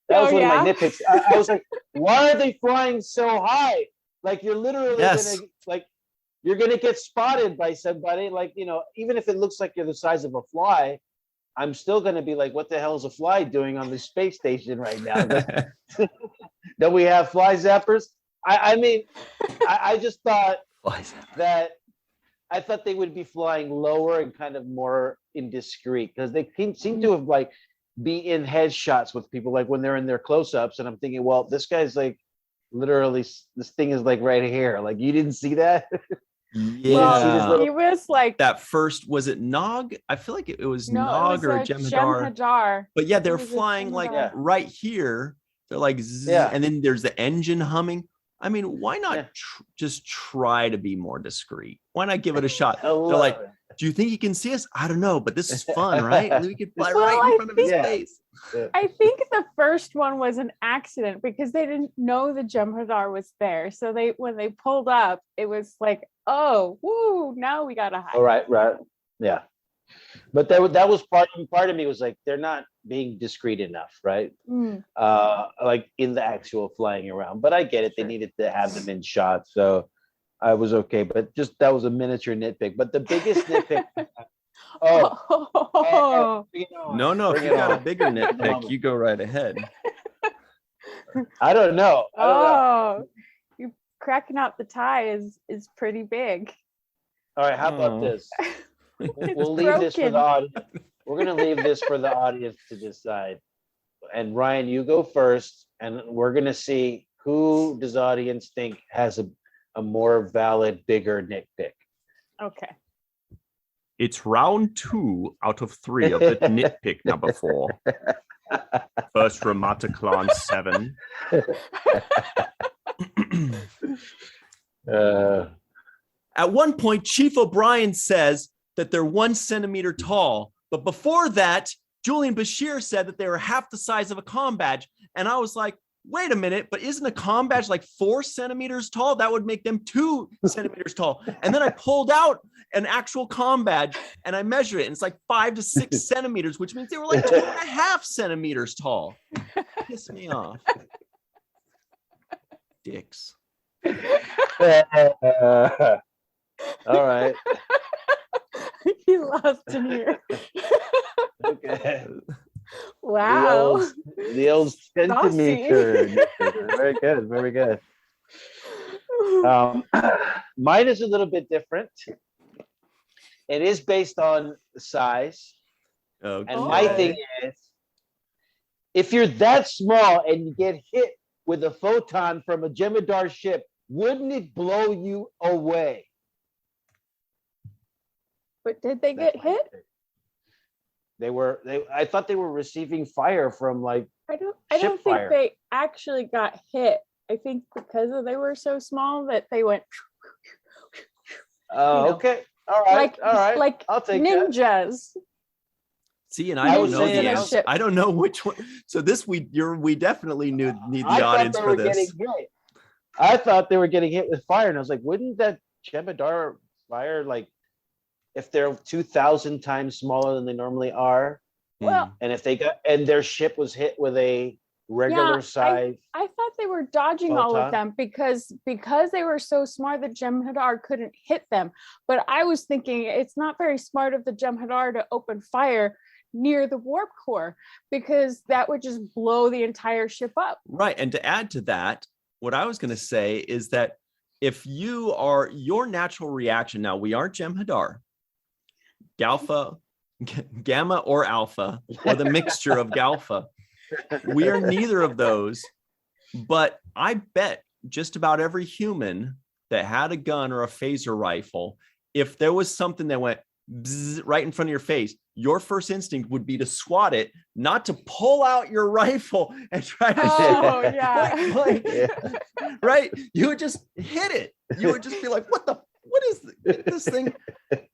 That was one of my nitpicks. I was like, why are they flying so high? Like, you're literally you're gonna get spotted by somebody. Like, even if it looks like you're the size of a fly, I'm still gonna be like, what the hell is a fly doing on the space station right now? Don't we have fly zappers? I just thought that they would be flying lower and kind of more indiscreet, because they seem to have be in headshots with people, like when they're in their close-ups, and I'm thinking, well, this guy's like literally, this thing is like right here. Like, you didn't see that? Yeah. He was like that first, was it Nog? I feel like it was Nog or Jem'Hadar. But yeah, they're flying right here. They're like, and then there's the engine humming. I mean, why not just try to be more discreet? Why not give it a shot? They're like, do you think you can see us? I don't know, but this is fun, right? We could fly right in front of his face. I think the first one was an accident, because they didn't know the Jem'Hadar was there. So when they pulled up, it was like, oh, woo, now we gotta hide. All right. Yeah. But that was part of me was like, they're not being discreet enough, right? Like in the actual flying around. But I get it. They needed to have them in shot. So I was okay. But just, that was a miniature nitpick. But the biggest nitpick. No, if you got a bigger nitpick, you go right ahead. I don't know. You cracking out the tie is pretty big. All right, how about this? We'll leave this for the audience. We're going to leave this for the audience to decide. And Ryan, you go first, and we're going to see who does the audience think has a more valid, bigger nitpick. Okay. It's round 2 out of 3 of the nitpick number 4. First Ramataclan 7. At one point, Chief O'Brien says that they're 1 centimeter tall. But before that, Julian Bashir said that they were half the size of a comm badge. And I was like, wait a minute, but isn't a comm badge like 4 centimeters tall? That would make them 2 centimeters tall. And then I pulled out an actual comm badge and I measured it, and it's like 5 to 6 centimeters, which means they were like 2.5 centimeters tall. Piss me off. Dicks. All right. He lost him here. Okay. Wow. The old centimeter. Very good. Very good. Mine is a little bit different. It is based on size. Okay. And my thing is, if you're that small and you get hit with a photon from a Jem'Hadar ship, wouldn't it blow you away? But did they get hit? I thought they were receiving fire from I don't think they actually got hit. I think because they were so small that they went. Oh, okay. All right. Like I'll take ninjas. That. See, and I don't know the answer. I don't know which one. So this we definitely need the audience for this. I thought they were getting hit with fire, and I was like, wouldn't that Jem'Hadar fire, like if they're 2,000 times smaller than they normally are, Well, and if they got and their ship was hit with a regular size, I thought they were dodging all of photon? them because they were so smart that Jem'Hadar couldn't hit them. But I was thinking it's not very smart of the Jem'Hadar to open fire near the warp core, because that would just blow the entire ship up. Right. And to add to that, what I was going to say is that if you are your natural reaction, now we aren't Jem'Hadar, Galfa, Gamma or Alpha, or the mixture of Galfa. We are neither of those, but I bet just about every human that had a gun or a phaser rifle, if there was something that went bzz right in front of your face, your first instinct would be to swat it, not to pull out your rifle and try to Oh, yeah. right? You would just hit it. You would just be like, what is this thing?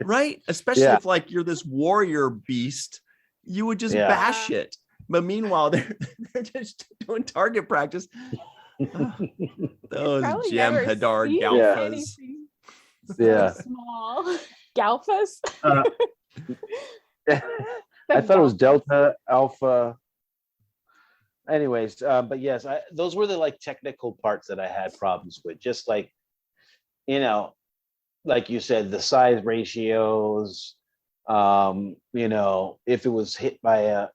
Right? Especially if like you're this warrior beast, you would just bash it. But meanwhile, they're just doing target practice. Those Jem'Hadar Galfas. Yeah. Small Galfas. I thought it was Delta, Alpha. Anyways, but yes, those were the like technical parts that I had problems with. Just like, you know, like you said, the size ratios. You know, if it was hit by a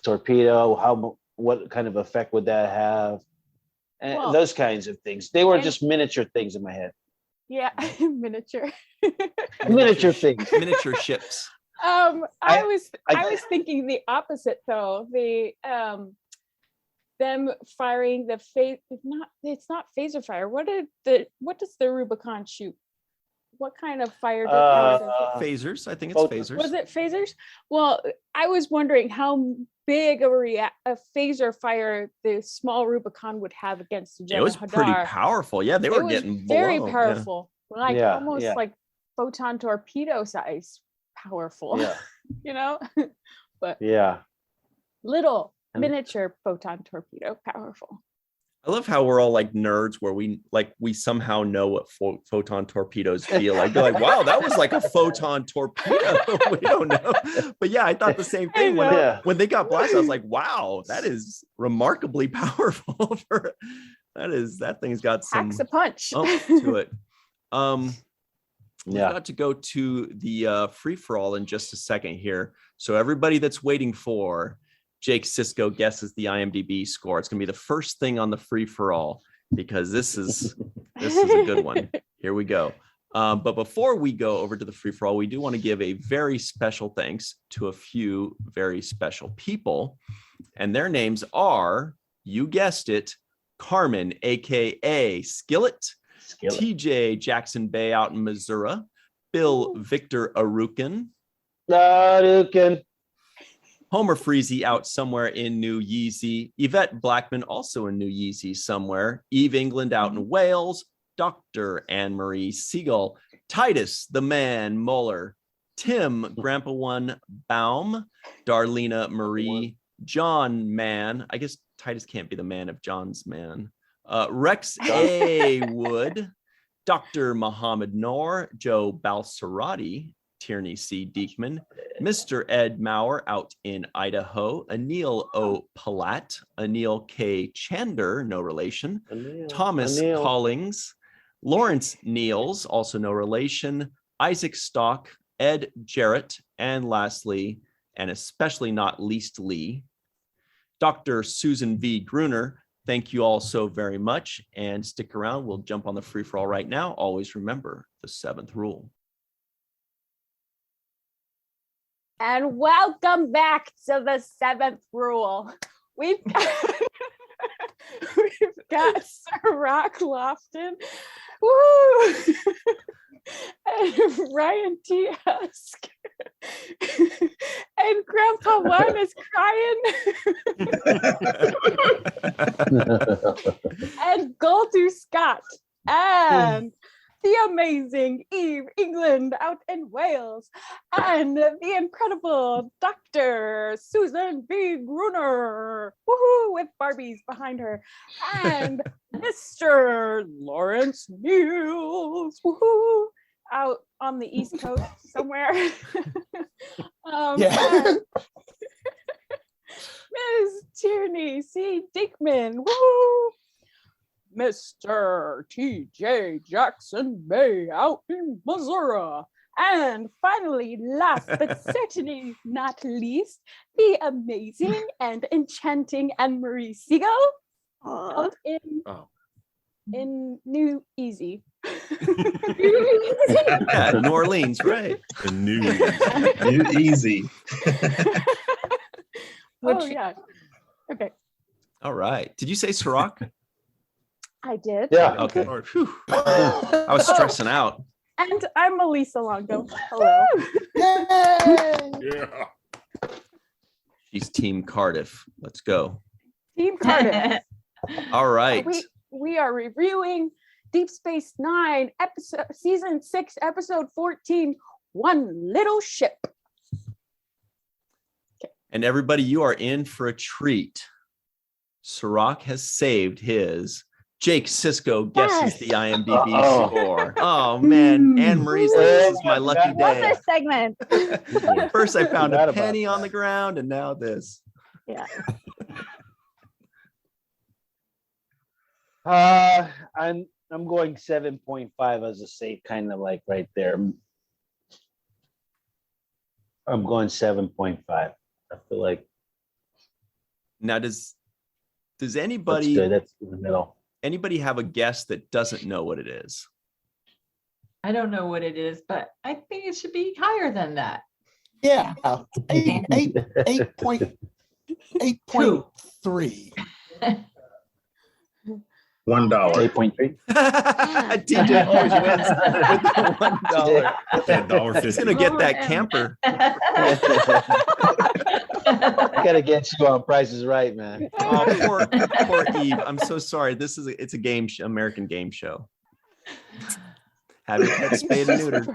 torpedo, what kind of effect would that have? And those kinds of things. They were just miniature things in my head. Yeah, miniature. Miniature things. Miniature ships. I was thinking the opposite though. The them firing the it's not phaser fire. What does the Rubicon shoot? What kind of fire did phasers? I think it's phasers. Was it phasers? Well, I was wondering how big of a phaser fire the small Rubicon would have against the Jem'Hadar. It was pretty powerful. Yeah, they were getting very powerful. Yeah. Almost like photon torpedo size powerful. Yeah. You know? But little miniature photon torpedo powerful. I love how we're all like nerds where we somehow know what photon torpedoes feel like. They're like, wow, that was like a photon torpedo. We don't know. But yeah, I thought the same thing when they got blasted. I was like, wow, that is remarkably powerful. That thing's got some packs a punch to it. We've got to go to the free-for-all in just a second here. So everybody that's waiting for Jake Sisko guesses the IMDb score. It's going to be the first thing on the free-for-all because this is a good one. Here we go. But before we go over to the free-for-all, we do want to give a very special thanks to a few very special people. And their names are, you guessed it, Carmen, a.k.a. Skillet, TJ Jackson Bay out in Missouri, Bill Victor Arukin, Homer Freezy out somewhere in New Yeezy, Yvette Blackman also in New Yeezy somewhere, Eve England out in Wales, Dr. Anne-Marie Siegel, Titus the Man Muller, Tim Grandpa One Baum, Darlena Marie, John Mann. I guess Titus can't be the man if John's man. Rex A. Wood, Dr. Muhammad Noor, Joe Balsarati, Tierney C. Diekman, Mr. Ed Maurer out in Idaho, Anil O. Palat, Anil K. Chander, no relation, Thomas Collings, Lawrence Niels, also no relation, Isaac Stock, Ed Jarrett, and lastly, and especially not leastly, Dr. Susan V. Gruner. Thank you all so very much, and stick around. We'll jump on the free-for-all right now. Always remember the 7th rule. And welcome back to the 7th rule. We've got Sir Rock Lofton, woo, and Ryan T. Husk, and Grandpa One is crying, and Goldie Scott, and the amazing Eve England out in Wales, and the incredible Dr. Susan B. Gruner, woohoo, with Barbies behind her, and Mr. Lawrence Niels, woohoo, out on the East Coast somewhere. Yeah. Ms. Tierney C. Dinkman, woo! Mr. T.J. Jackson May out in Missouri. And finally, last but certainly not least, the amazing and enchanting Anne-Marie Siegel out in New Easy. Yeah, New Orleans, right? The New Easy. Oh, yeah. Okay. All right. Did you say Ciroc? I did. Yeah. Okay. Whew. I was stressing out. And I'm Melissa Longo. Hello. Yeah. She's Team Cardiff. Let's go. Team Cardiff. All right. We are reviewing Deep Space Nine, season 6, episode 14, One Little Ship. And everybody, you are in for a treat. Ciroc has saved his Jake Sisko guesses the IMDb score. Oh man, Anne-Marie's like, this is my lucky Love day. this segment. First I found a penny on the ground and now this. Yeah. I'm going 7.5 as a safe kind of like right there. I'm going 7.5. I feel like Now does that's anybody good. That's in the middle. Anybody have a guess that doesn't know what it is? I don't know what it is, but I think it should be higher than that. Yeah. 8.3. $1. 8.3. DJ always wins with the $1. $1.50. He's gonna get that camper. I gotta get you on Price is Right, man. Oh, poor Eve. I'm so sorry. It's a game American game show. Have your pet spayed and neutered.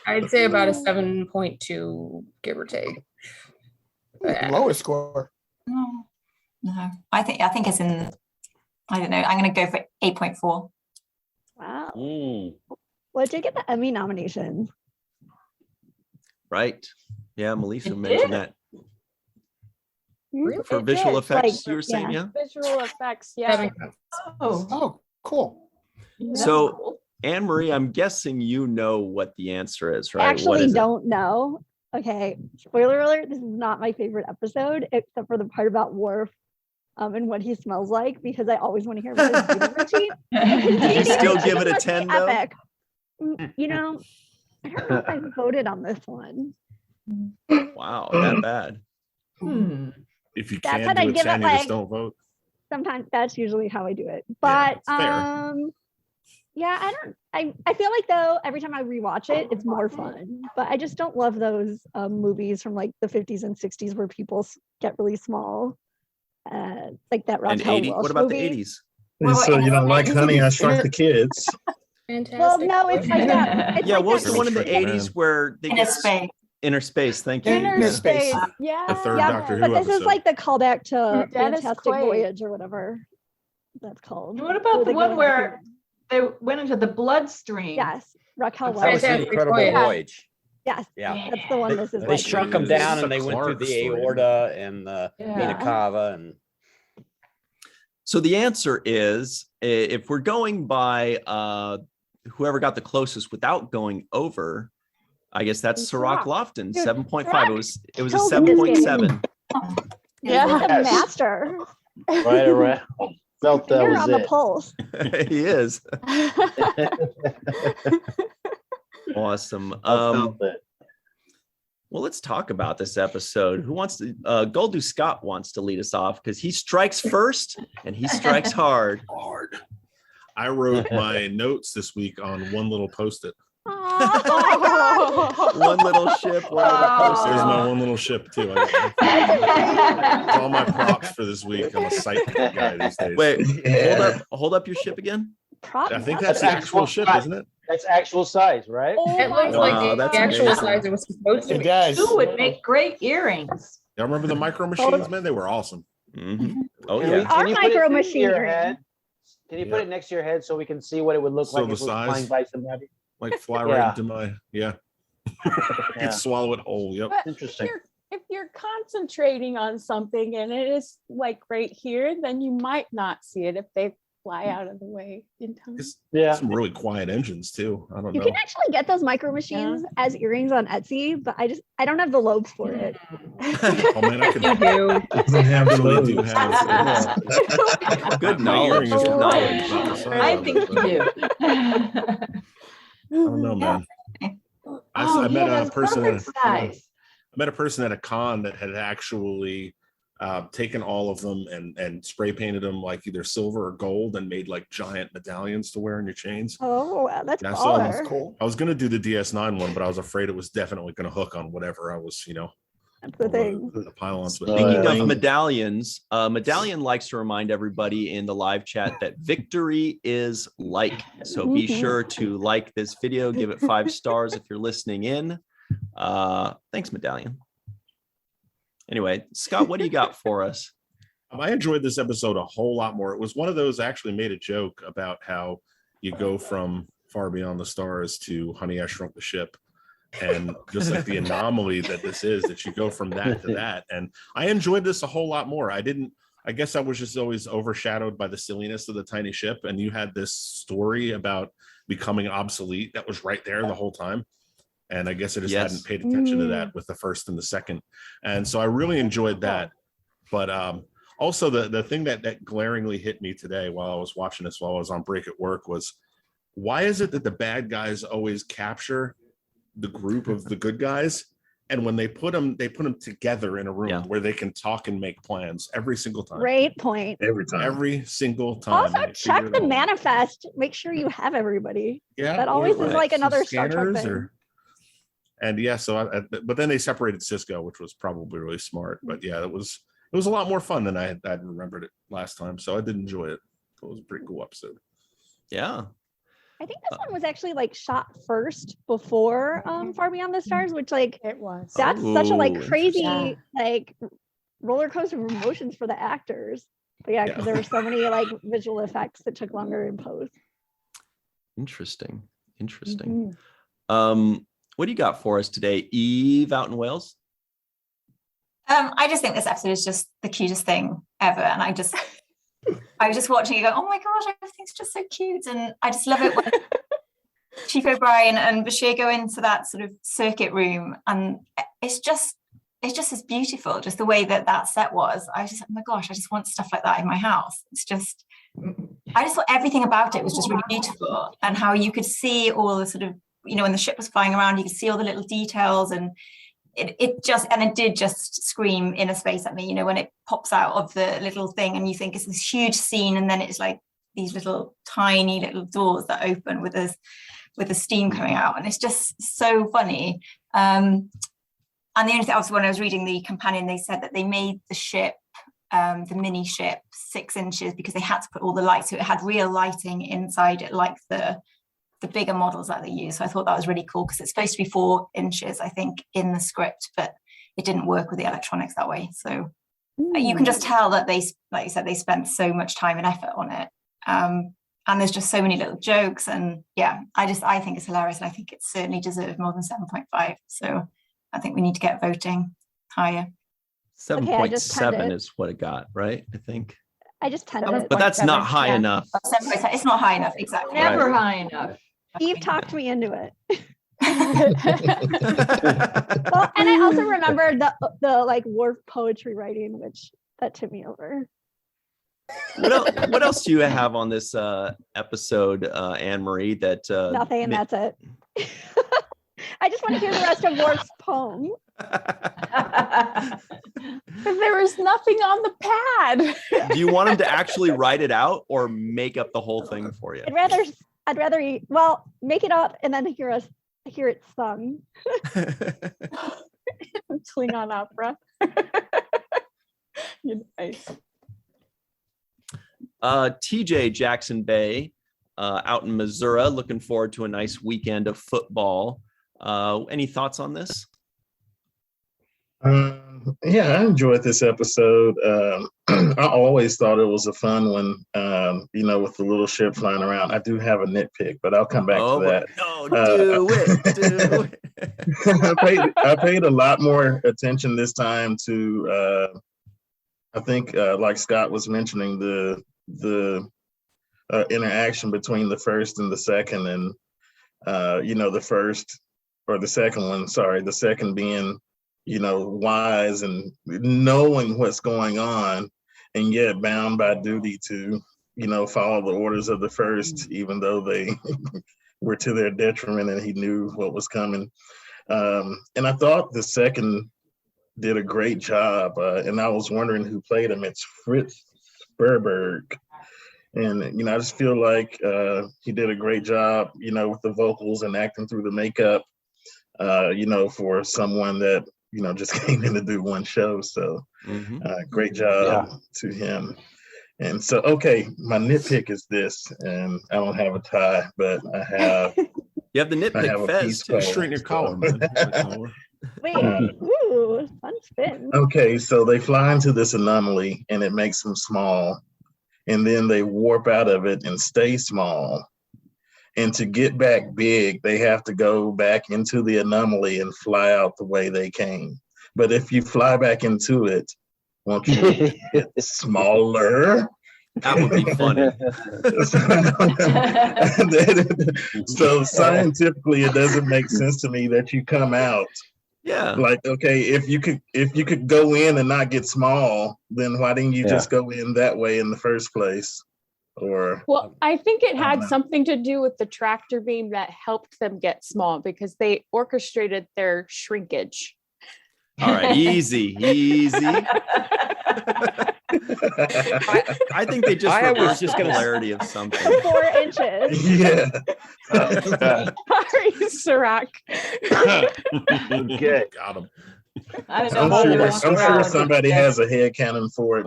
I'd say about a 7.2, give or take. Lower score. No, I think it's in. I don't know. I'm going to go for 8.4. Wow. Mm. Well, it did get the Emmy nomination. Right. Yeah, Melissa It mentioned did? that. Really? For It visual did. effects, Like, you were saying, yeah? Visual effects, yeah. Oh, Oh, cool. that's So- cool. Anne-Marie, I'm guessing you know what the answer is, I right? What actually is it? don't know. Okay, spoiler alert, this is not my favorite episode, except for the part about Worf and what he smells like, because I always want to hear about his beauty routine. Did you still give it a Must be 10 though? epic. You know, I don't know if I voted on this one. Wow, that bad. If you That's can what do I'd it, give it, 10, you just like- don't vote. Sometimes that's usually how I do it. But that's fair. yeah, I feel like though every time I rewatch it, it's more fun. But I just don't love those movies from like the 50s and 60s where people get really small. Like that And Raquel 80, Welch what about movie. the 80s? Well, So you don't like Honey, I Shrunk the Kids? Fantastic. Well, no, it's like that. It's Yeah, like what was that the one in the Triple Man. 80s where they In a get space. Inner Space? Thank you. Inner Inner Space. Space. Yeah. The third yeah, Doctor Who but this episode. is like the callback to Dennis Fantastic Quaid. Voyage or whatever that's called. What about Where the they one go where they went into the bloodstream? Yes, Raquel That was Welch. Fantastic Incredible Voyage. Voyage. Yes, Yeah. that's the one. This is They like shrunk them down and they went through Clark the story. aorta and the Yeah. vena cava and So the answer is, if we're going by whoever got the closest without going over, I guess that's It's Ciroc Ciroc. Lofton, Dude, 7.5. It was a killed in this game. 7.7. Yeah. He's a Yes. master. Right around. Felt that Finger was on the it. pulse. He is. Awesome. I felt it. Well, let's talk about this episode. Who wants to? Goldu Scott wants to lead us off because he strikes first and he strikes hard. Hard. I wrote my notes this week on one little post-it. Oh One little ship, one little There's poster. my one little ship too. It's all my props for this week. I'm a sight guy these days. Wait, hold up your ship again. I think that's the That's actual actual ship, size. isn't it? That's actual size, right? Oh It looks Wow, like that's the actual amazing. size it was supposed to It be. does. Two would make great earrings. Y'all remember the micro machines, man? They were awesome. Mhm. Oh Can yeah. we- can Our you put it micro next to your machinery. head? Can you put it next to your head so we can see what it would look So like the if it was size? flying by somebody? Like fly Yeah. right into my I Yeah. can swallow it whole. Yep. But Interesting. if you're concentrating on something and it is like right here, then you might not see it if they fly out of the way in time. It's Yeah. some really quiet engines too. I don't You know. can actually get those micro machines as earrings on Etsy, but I don't have the lobes for it. Oh man, I could You do. Doesn't have the actually do loads. have Good my knowledge. earring is Good right knowledge. about the size I of think it, you but do. I don't know, man. Oh, I met yeah, a that's person perfect size. I met a person at a con that had actually taken all of them and spray painted them like either silver or gold and made like giant medallions to wear in your chains. Oh, wow, that's Yeah, so baller. That's cool. I was going to do the DS9 one, but I was afraid it was definitely going to hook on whatever I was, That's the thing. the pylons. But Speaking Yeah. of medallions, Medallion likes to remind everybody in the live chat that victory is like. So be sure to like this video, give it 5 stars if you're listening in. Thanks, Medallion. Anyway, Scott, what do you got for us? I enjoyed this episode a whole lot more. It was one of those I actually made a joke about how you go from Far Beyond the Stars to Honey, I Shrunk the Ship. And just like the anomaly that this is, that you go from that to that. And I enjoyed this a whole lot more. I guess I was just always overshadowed by the silliness of the tiny ship. And you had this story about becoming obsolete that was right there the whole time. And I guess I just hadn't paid attention to that with the first and the second. And so I really enjoyed that. But also the thing that glaringly hit me today while I was watching this, while I was on break at work, was why is it that the bad guys always capture the group of the good guys? And when they put them together in a room where they can talk and make plans every single time. Great point. Every single time. Also, check the manifest. Make sure you have everybody. Yeah. That always is like another Star Trek Scanners thing. And yeah, so but then they separated Cisco, which was probably really smart. But yeah, it was a lot more fun than I'd remembered it last time. So I did enjoy it. It was a pretty cool episode. Yeah. I think this one was actually like shot first before Far Beyond the Stars, which like it was. That's such a like Ooh, crazy interesting. like roller coaster of emotions for the actors. But yeah, because there were so many like visual effects that took longer in post. Interesting. What do you got for us today, Eve, out in Wales? I just think this episode is just the cutest thing ever. And I was just watching it going, oh my gosh, everything's just so cute. And I just love it when Chief O'Brien and Bashir go into that sort of circuit room. And it's just as beautiful, just the way that set was. I was just, oh my gosh, I just want stuff like that in my house. I just thought everything about it was just really beautiful, and how you could see all the sort of, when the ship was flying around, you could see all the little details, and it did just scream inner space at me, when it pops out of the little thing and you think it's this huge scene, and then it's like these little tiny little doors that open with the steam coming out, and it's just so funny. And the only thing, obviously, when I was reading the companion, they said that they made the ship, the mini ship, 6 inches because they had to put all the lights, so it had real lighting inside it, like the bigger models that they use. So I thought that was really cool, because it's supposed to be 4 inches, I think, in the script, but it didn't work with the electronics that way. So you can just tell that they, like you said, they spent so much time and effort on it. And there's just so many little jokes, and yeah, I think it's hilarious, and I think it certainly deserved more than 7.5. So I think we need to get voting higher. 7.7 is what it got, right? I think. I just tended it. But that's not high enough. 7.7, it's not high enough, exactly. Never high enough. Eve talked me into it. Well, and I also remember the like Worf poetry writing, which that tipped me over. What else do you have on this episode, Anne-Marie? That Nothing, and that's it. I just want to hear the rest of Worf's poem. There was nothing on the pad. Do you want him to actually write it out or make up the whole thing for you? I'd rather make it up and then hear it sung. Klingon opera. Nice. TJ Jackson Bay, out in Missouri, looking forward to a nice weekend of football. Any thoughts on this? Yeah, I enjoyed this episode. I always thought it was a fun one, with the little ship flying around. I do have a nitpick, but I'll come back to that. No, do it. I paid a lot more attention this time to, I think, like Scott was mentioning, the interaction between the first and the second, and the first or the second one. Sorry, the second being wise and knowing what's going on, and yet bound by duty to follow the orders of the first, even though they were to their detriment, and he knew what was coming. And I thought the second did a great job, and I was wondering who played him. It's Fritz Sperberg. And, I just feel like he did a great job, with the vocals and acting through the makeup, for someone that, just came in to do one show. So great job to him. And so, okay, my nitpick is this, and I don't have a tie, but I have. You have the nitpick fez too. Straighten your collar, man. Wait, ooh, fun spin. Okay, so they fly into this anomaly, and it makes them small. And then they warp out of it and stay small. And to get back big, they have to go back into the anomaly and fly out the way they came. But if you fly back into it, won't you get smaller? That would be funny. So scientifically, it doesn't make sense to me that you come out. Yeah. Like, okay, if you could go in and not get small, then why didn't you just go in that way in the first place? Or I think it had something to do with the tractor beam that helped them get small, because they orchestrated their shrinkage. All right, easy. I think they just reversed the polarity of something. 4 inches. Yeah. Sorry, Sirac. Okay. Got him. I don't know. I'm sure somebody has a headcanon for it,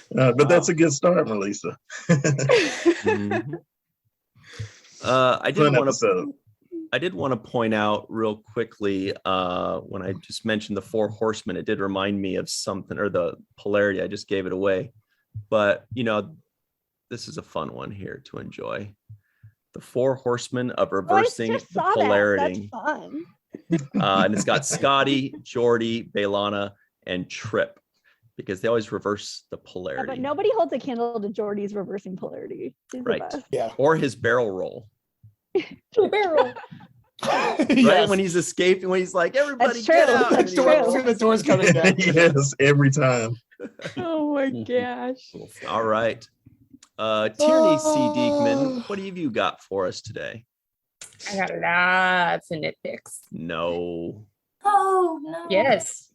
but that's a good start, Melissa. I did want to point out real quickly, when I just mentioned the 4 horsemen, it did remind me of something, or the polarity. I just gave it away, but this is a fun one here to enjoy. The 4 horsemen of reversing the polarity. That's fun. And it's got Scotty, Geordi, Bailana, and Trip, because they always reverse the polarity. Yeah, but nobody holds a candle to Geordi's reversing polarity. He's the Right. best. Yeah. Or his barrel roll. Barrel. Right, when he's escaping, when he's like, everybody That's get true. out. That's and he true. The door's coming down. Yes, every time. Oh my gosh. All right. Tierney C. Diekman, what have you got for us today? I got lots of nitpicks. No. Oh no. Yes.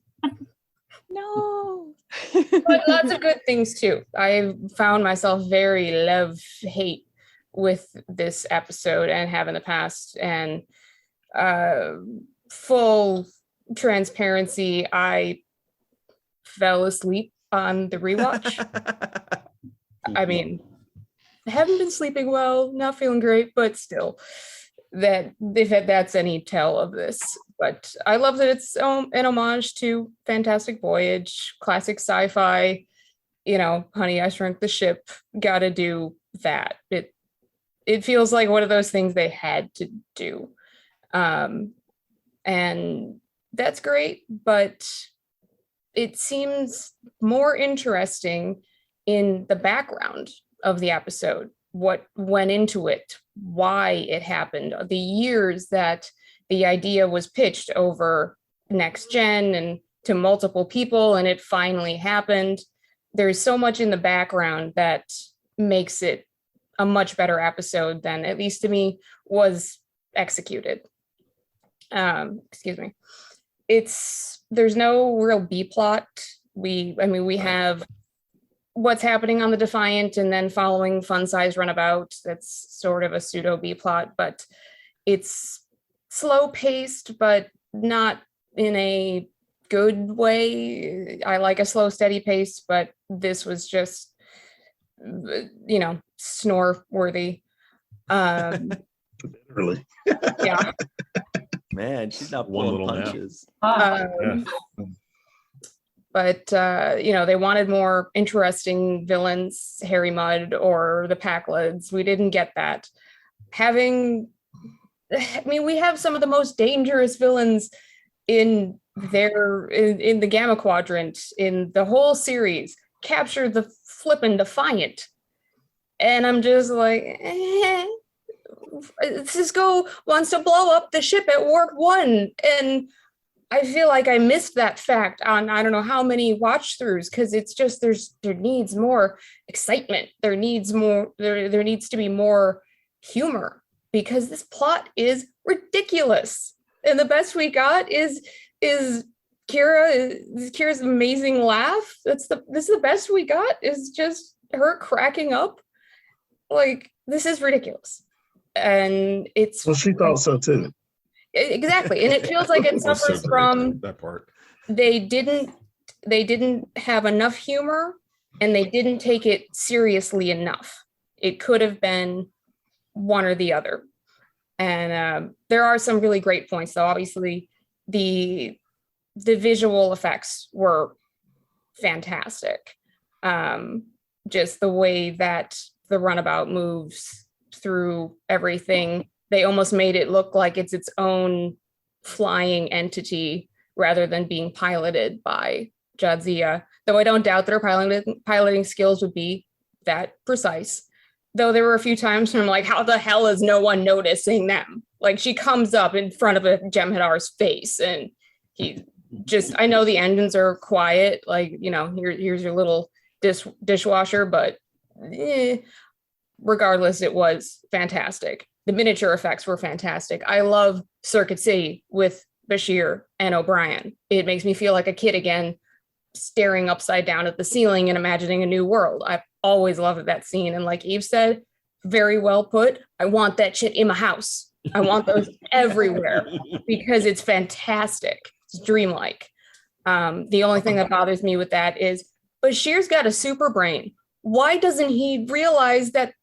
No. But lots of good things too. I found myself very love-hate with this episode and have in the past. And full transparency, I fell asleep on the rewatch. I mean, I haven't been sleeping well, not feeling great, but still, that if that's any tell of this. But I love that it's an homage to Fantastic Voyage, classic sci-fi. Honey, I Shrunk the Ship. Gotta do that. It feels like one of those things they had to do, and that's great. But it seems more interesting in the background of the episode, what went into it, why it happened, the years that the idea was pitched over Next Gen and to multiple people, and it finally happened. There's so much in the background that makes it a much better episode than, at least to me, was executed. Excuse me. There's no real B plot. We have what's happening on the Defiant, and then following Fun Size Runabout. That's sort of a pseudo B plot, but it's slow paced, but not in a good way. I like a slow, steady pace, but this was just, snore worthy. Literally. Yeah. Man, she's not One pulling little nap. punches. But they wanted more interesting villains, Harry Mudd or the Packlids. We didn't get that. We have some of the most dangerous villains in the Gamma Quadrant in the whole series. Capture the flippin' Defiant. And I'm just like, Cisco wants to blow up the ship at Ward 1. And I feel like I missed that fact on I don't know how many watch throughs, because it's just there needs more excitement. There needs to be more humor, because this plot is ridiculous. And the best we got is Kira's amazing laugh. This is the best we got, is just her cracking up. Like, this is ridiculous. And it's Well, she thought so too. Exactly. And it feels like it suffers from that part. They didn't have enough humor, and they didn't take it seriously enough. It could have been one or the other. And there are some really great points, though. Obviously, the visual effects were fantastic. Just the way that the runabout moves through everything. They almost made it look like it's its own flying entity rather than being piloted by Jadzia. Though I don't doubt that her piloting skills would be that precise. Though there were a few times when I'm like, how the hell is no one noticing them? Like, she comes up in front of a Jem'Hadar's face, and I know the engines are quiet, like, here's your little dishwasher, but regardless, it was fantastic. The miniature effects were fantastic. I love Circuit City with Bashir and O'Brien. It makes me feel like a kid again, staring upside down at the ceiling and imagining a new world. I've always loved that scene. And like Eve said, very well put. I want that shit in my house. I want those everywhere, because it's fantastic. It's dreamlike. The only thing that bothers me with that is Bashir's got a super brain. Why doesn't he realize that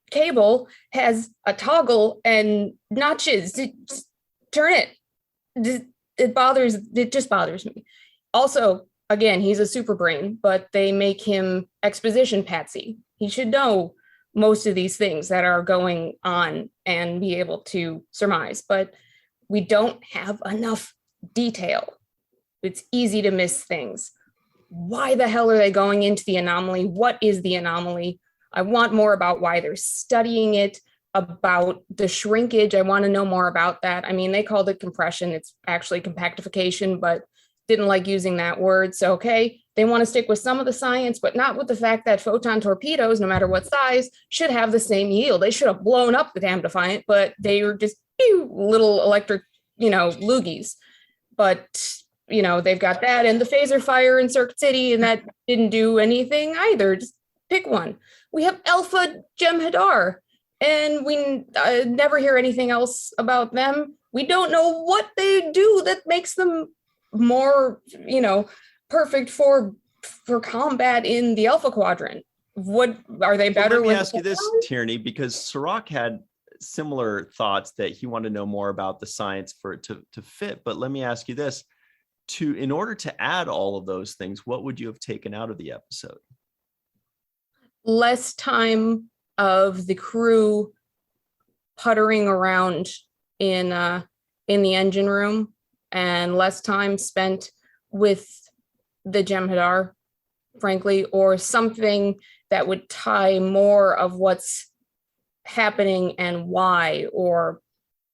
cable has a toggle and notches? Just turn it. It just bothers me. Also, again, he's a super brain, but they make him exposition patsy. He should know most of these things that are going on and be able to surmise, but we don't have enough detail. It's easy to miss things. Why the hell are they going into the anomaly? What is the anomaly? I want more about why they're studying it, about the shrinkage. I want to know more about that. I mean, they called it compression. It's actually compactification, but didn't like using that word. So, okay, they want to stick with some of the science, but not with the fact that photon torpedoes, no matter what size, should have the same yield. They should have blown up the damn Defiant, but they were just little electric, loogies. But, they've got that and the phaser fire in Circuit City, and that didn't do anything either. Just pick one. We have Alpha Jem'Hadar, and we never hear anything else about them. We don't know what they do that makes them more, perfect for combat in the Alpha Quadrant. What are they better? Let me ask you this, Tierney, because Sirach had similar thoughts that he wanted to know more about the science for it to fit. But let me ask you this: in order to add all of those things, what would you have taken out of the episode? Less time of the crew puttering around in the engine room, and less time spent with the Jem'Hadar, frankly, or something that would tie more of what's happening and why, or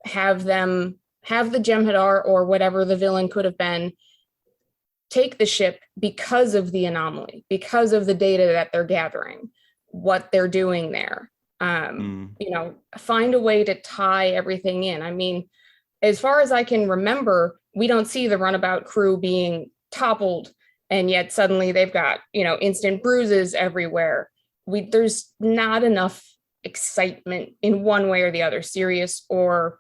have the Jem'Hadar or whatever the villain could have been take the ship because of the anomaly, because of the data that they're gathering, what they're doing there. Find a way to tie everything in. I mean, as far as I can remember, we don't see the runabout crew being toppled, and yet suddenly they've got, instant bruises everywhere. There's not enough excitement in one way or the other, serious or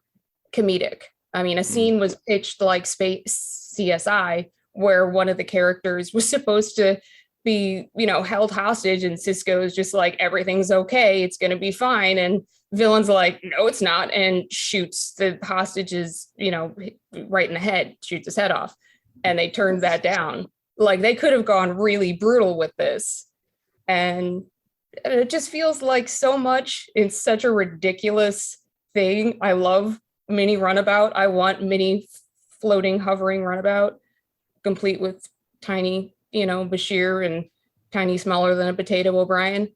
comedic. I mean, a scene was pitched like Space CSI, where one of the characters was supposed to be, held hostage, and Cisco's just like, everything's okay, it's going to be fine. And villain's like, no, it's not, and shoots the hostages, right in the head, shoots his head off, and they turned that down. Like, they could have gone really brutal with this, and it just feels like so much in such a ridiculous thing. I love mini runabout. I want mini floating, hovering runabout, complete with tiny, Bashir, and tiny, smaller than a potato O'Brien,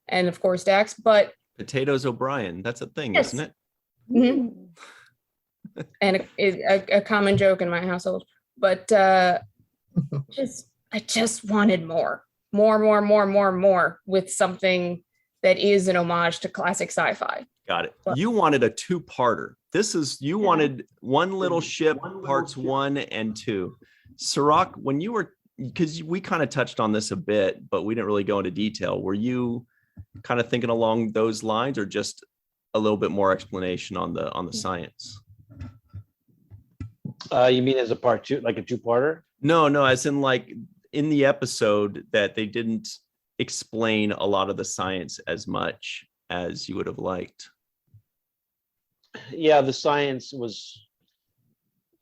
and of course Dax. But Potatoes O'Brien, that's a thing, yes. isn't it? Mm-hmm. And a common joke in my household. But I just wanted more with something that is an homage to classic sci-fi. Got it. You wanted a two-parter. You wanted One Little Ship, parts 1 and 2. Sirach, when you were, because we kind of touched on this a bit, but we didn't really go into detail. Were you kind of thinking along those lines, or just a little bit more explanation on the science? You mean as a part 2, like a two-parter? No, as in like in the episode that they didn't explain a lot of the science as much as you would have liked. Yeah, the science was,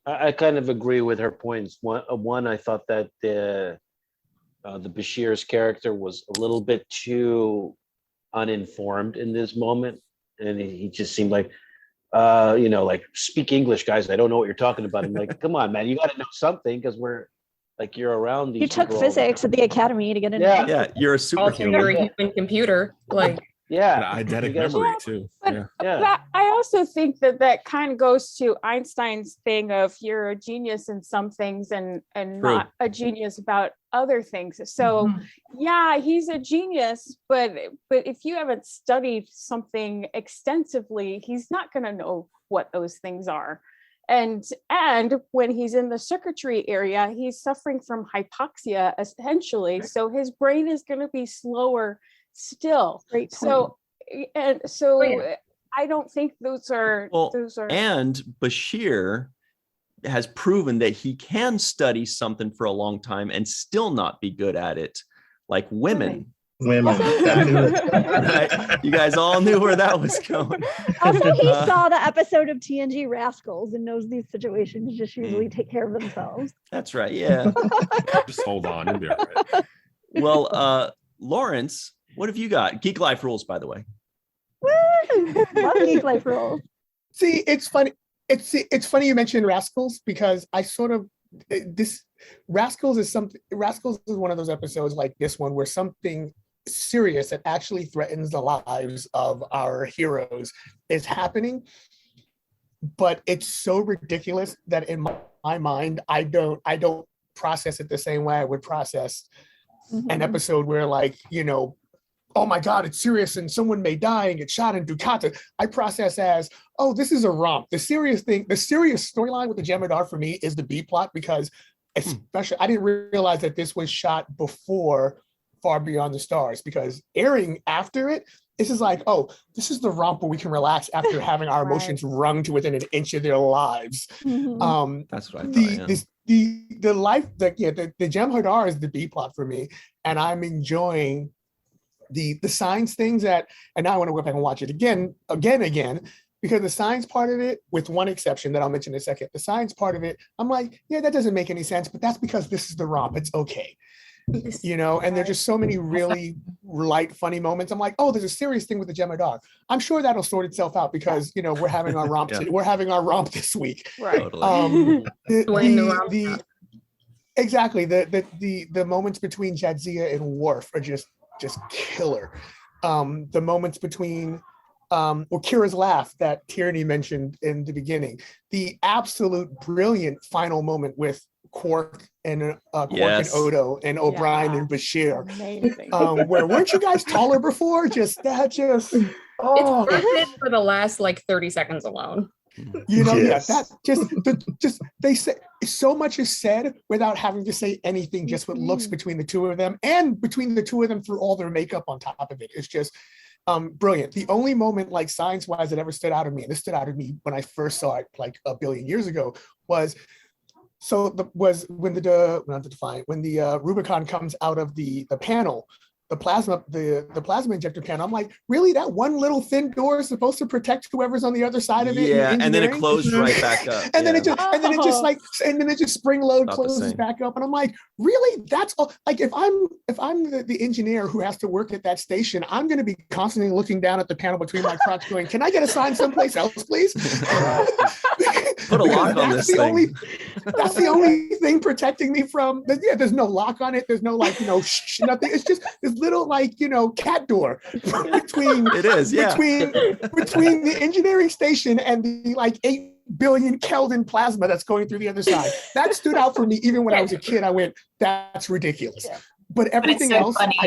I kind of agree with her points. One, I thought that the Bashir's character was a little bit too uninformed in this moment, and he just seemed like, like, speak English, guys. I don't know what you're talking about. I'm like, come on, man, you got to know something, because we're like, you're around these. You took physics at the academy to get into. Yeah, you're a superhuman. You're a human computer, like. Yeah, and eidetic memory too. But I also think that kind of goes to Einstein's thing of you're a genius in some things and not a genius about other things. So yeah, he's a genius, but if you haven't studied something extensively, he's not going to know what those things are. And when he's in the circuitry area, he's suffering from hypoxia essentially. So his brain is going to be slower still. Great point. So I don't think those are and Bashir has proven that he can study something for a long time and still not be good at it, like women. Right? You guys all knew where that was going. Also, he saw the episode of TNG Rascals and knows these situations just usually take care of themselves. That's right. Yeah. Just hold on, you'll be all right. Well, Lawrence, what have you got? Geek Life rules, by the way. Woo! Love Geek Life rules. See, it's funny. It's funny you mentioned Rascals, because I sort of Rascals is one of those episodes like this one where something serious that actually threatens the lives of our heroes is happening, but it's so ridiculous that in my mind I don't process it the same way I would process an episode where, like, oh my God, it's serious and someone may die and get shot in Ducata. I process as, oh, this is a romp. The serious storyline with the Jem'Hadar for me is the B plot, because especially I didn't realize that this was shot before Far Beyond the Stars, because airing after it, this is like, oh, this is the romp where we can relax after having our emotions wrung to within an inch of their lives. That's what I thought. The Jem'Hadar is the B plot for me, and I'm enjoying the science things and now I want to go back and watch it again, because the science part of it, with one exception that I'll mention in a second, the science part of it, I'm like, yeah, that doesn't make any sense, but that's because this is the romp. It's okay. And there's just so many really light, funny moments. I'm like, oh, there's a serious thing with the Jem'Hadar. I'm sure that'll sort itself out, because we're having our romp. We're having our romp this week. Right. Exactly. The moments between Jadzia and Worf are just killer. The moments between Kira's laugh that Tierney mentioned in the beginning, the absolute brilliant final moment with Quark and Odo and O'Brien and Bashir. Where weren't you guys taller before? It's worth it for the last like 30 seconds alone. They say so much is said without having to say anything, just with looks between the two of them, and between the two of them through all their makeup on top of it. It's just brilliant. The only moment, like, science-wise, that ever stood out of me, and this stood out of me when I first saw it like a billion years ago, was when the Rubicon comes out of the panel, plasma injector panel. I'm like, really? That one little thin door is supposed to protect whoever's on the other side of it? Yeah, and then it closed right back up. And then it just spring load Not the closes same. back up. And I'm like, really? That's all. Like, if I'm the engineer who has to work at that station, I'm going to be constantly looking down at the panel between my crotch going, can I get assigned someplace else, please? Put a lock on this thing. That's the only thing protecting me from. Yeah, there's no lock on it. There's no nothing. It's just this little cat door between. It is, yeah. Between the engineering station and the 8 billion Kelvin plasma that's going through the other side. That stood out for me. Even when I was a kid, I went, "That's ridiculous." Yeah. But everything so else, funny.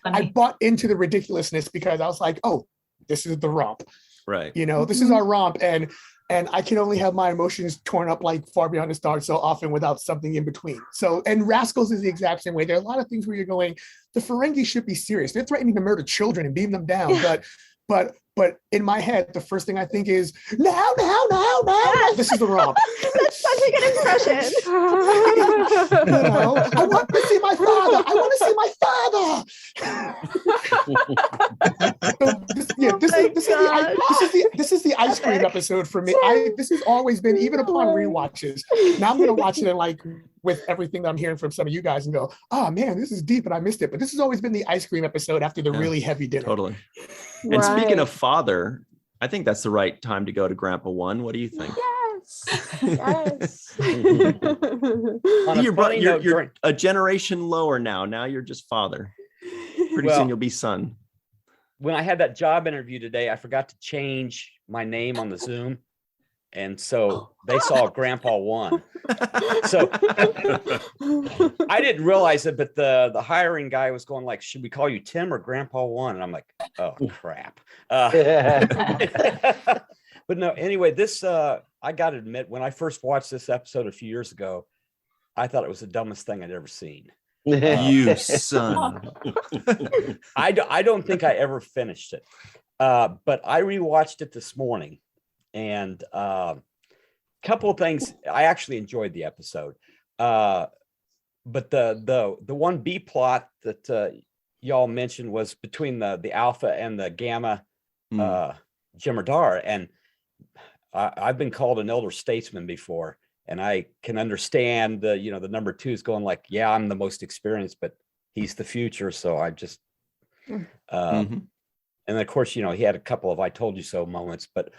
I bought into the ridiculousness because I was like, "Oh, this is the romp." Right. This is our romp, and I can only have my emotions torn up like Far Beyond the Stars so often without something in between. So, and Rascals is the exact same way. There are a lot of things where you're going, the Ferengi should be serious. They're threatening to murder children and beam them down. Yeah. But in my head, the first thing I think is, now, this is the romp. That's such a good impression. I want to see my father. I want to see my father. This is the ice cream episode for me. This has always been, even upon rewatches. Now I'm going to watch it with everything that I'm hearing from some of you guys and go, oh man, this is deep and I missed it. But this has always been the ice cream episode after the really heavy dinner. Totally. And speaking of father, I think that's the right time to go to Grandpa One. What do you think? Yes. You're a generation lower now. Now you're just father. Pretty soon you'll be son. When I had that job interview today, I forgot to change my name on the Zoom. And so they saw Grandpa One. So I didn't realize it, but the hiring guy was going like, should we call you Tim or Grandpa One? And I'm like, oh crap. But no, anyway, this I gotta admit, when I first watched this episode a few years ago, I thought it was the dumbest thing I'd ever seen. You son. I don't think I ever finished it. But I rewatched it this morning. And couple of things, I actually enjoyed the episode, but the one B plot that y'all mentioned was between the Alpha and the Gamma Jem'Hadar, and I've been called an elder statesman before, and I can understand the number two is going like, yeah, I'm the most experienced, but he's the future, so I just and of course he had a couple of I told you so moments, but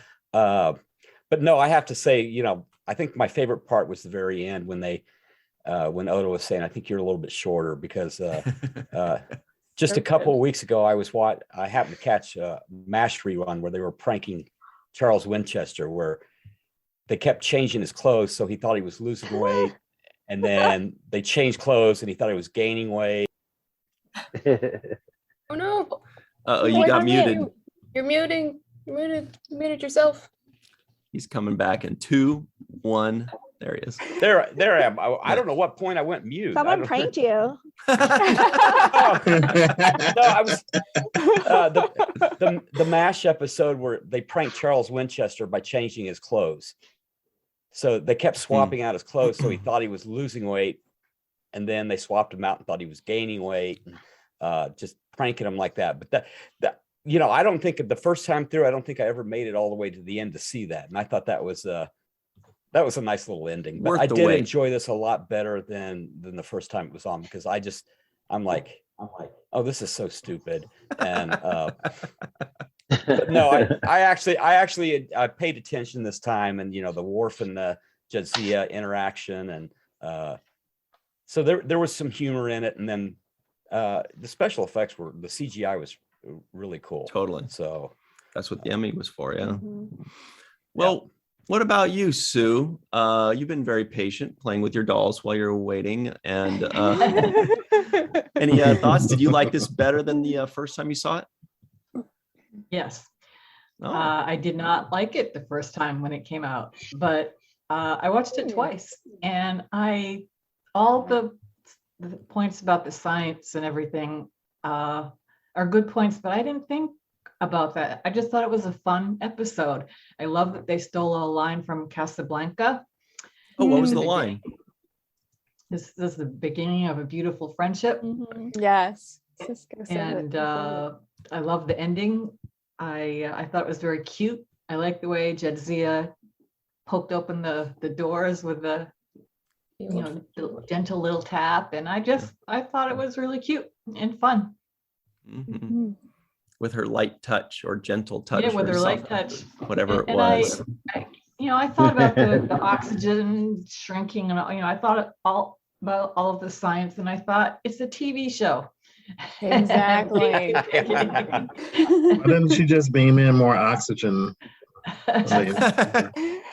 no, I have to say, I think my favorite part was the very end when when Odo was saying, I think you're a little bit shorter, because just a couple of weeks ago, I happened to catch a MASH rerun where they were pranking Charles Winchester, where they kept changing his clothes. So he thought he was losing weight, and then they changed clothes and he thought he was gaining weight. Oh no. You got muted. You're muting. You muted yourself. He's coming back in 2, 1. There he is. There I am. I don't know what point I went mute. Someone pranked you. No, I was the MASH episode where they pranked Charles Winchester by changing his clothes. So they kept swapping out his clothes, so he thought he was losing weight, and then they swapped him out and thought he was gaining weight, and just pranking him like that. But that I don't think the first time through, I don't think I ever made it all the way to the end to see that. And I thought that was a nice little ending. But I did enjoy this a lot better than the first time it was on, because I'm like, oh, this is so stupid. And but no, I actually paid attention this time, and the Worf and the Jadzia interaction, and so there was some humor in it, and then the special effects the CGI was really cool. Totally. So that's what the Emmy was for. Yeah. Well, what about you, Sue? You've been very patient playing with your dolls while you're waiting. And any thoughts? Did you like this better than the first time you saw it? Yes. I did not like it the first time when it came out, but I watched it twice, and all the points about the science and everything are good points, but I didn't think about that. I just thought it was a fun episode. I love that they stole a line from Casablanca. Oh, what was the line? This is the beginning of a beautiful friendship. Yes. Cisco said it And before. I love the ending. I thought it was very cute. I like the way Jadzia poked open the doors with the the gentle little tap, and I thought it was really cute and fun. Mhm. With her light touch or gentle touch. Yeah, with or her light something, touch. whatever it And was. I thought about the oxygen shrinking, and I thought all about all of the science, and I thought it's a TV show. Exactly. Why didn't she just beam in more oxygen? Is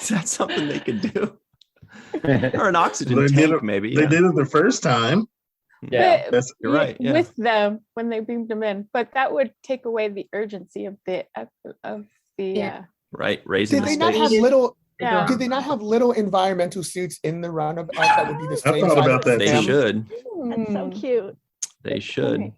that something they could do? Or an oxygen They did tank, it- maybe. They yeah. did it the first time. Yeah. That's You're right. Yeah. With them when they beamed them in, but that would take away the urgency of the Yeah. Right. Raising Did the they not have stakes. little? Yeah. Did they not have little environmental suits in the roundabout that would be the I same thought size about as that They them? should. That's so cute. They should. point.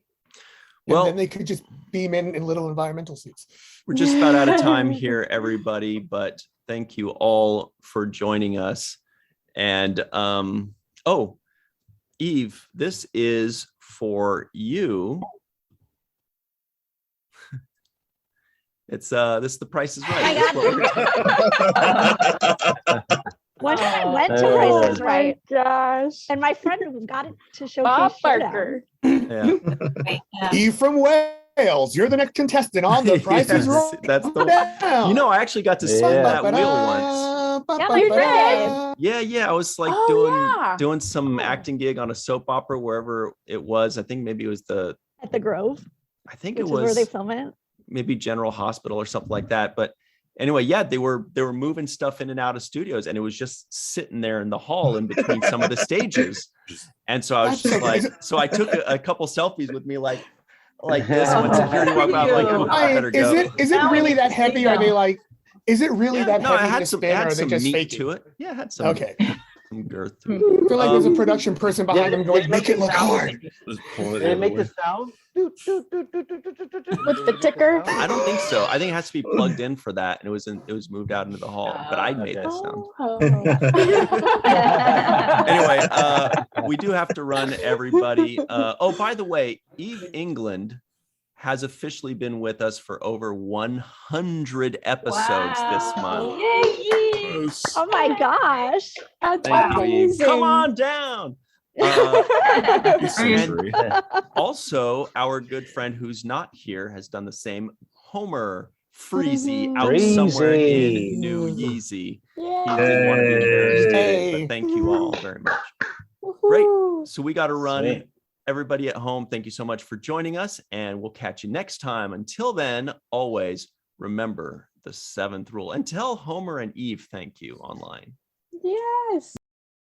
And Well, then they could just beam in little environmental suits. we're just about out of time here, everybody, but thank you all for joining us. And oh, Eve, this is for you. It's this is The Price is Right. That's what we're- One time I went to Oh Price is my Right, gosh. and my friend got it to Bob showcase Showdown. Barker. Yeah. Yeah. Eve from Wales, you're the next contestant on The Price is Yes, Right. that's the Now. You know, I actually got to spin Yeah. that wheel once. Yeah, my friend. Yeah, I was like Oh, doing some Cool. acting gig on a soap opera wherever it was. I think maybe it was At the Grove, I think which it is where they was film it. maybe General Hospital or something like that. But anyway, yeah, they were moving stuff in and out of studios, and it was just sitting there in the hall in between some of the stages. And so I was just like, so I took a couple selfies with me like this when security walked out. Like, oh, I better go. Is it really that heavy? Are they like? Is it really that No, it heavy had to some, spin, it or had are they some just meat faking? to it. Yeah, it had some, Okay. some girth to I it. feel like there's a production person behind them going, make it look hard. Just pull it Did it make the the sound? With the ticker. I don't think so. I think it has to be plugged in for that, and it was moved out into the hall. But I made Okay. the sound. Oh. Anyway, we do have to run, everybody. Oh, by the way, Eve England has officially been with us for over 100 episodes this month. Oh my gosh. That's Thank you, Eve. amazing. Come on down. century. Also, our good friend who's not here has done the same. Homer Freezy out Freezy. somewhere in New Yeezy. He Yeah. didn't want to be embarrassed today, Hey. but thank you all very much. Great. Woohoo. So we got to run. Sweet. Everybody at home, thank you so much for joining us, and we'll catch you next time. Until then, always remember the 7th rule, and tell Homer and Eve thank you online. Yes.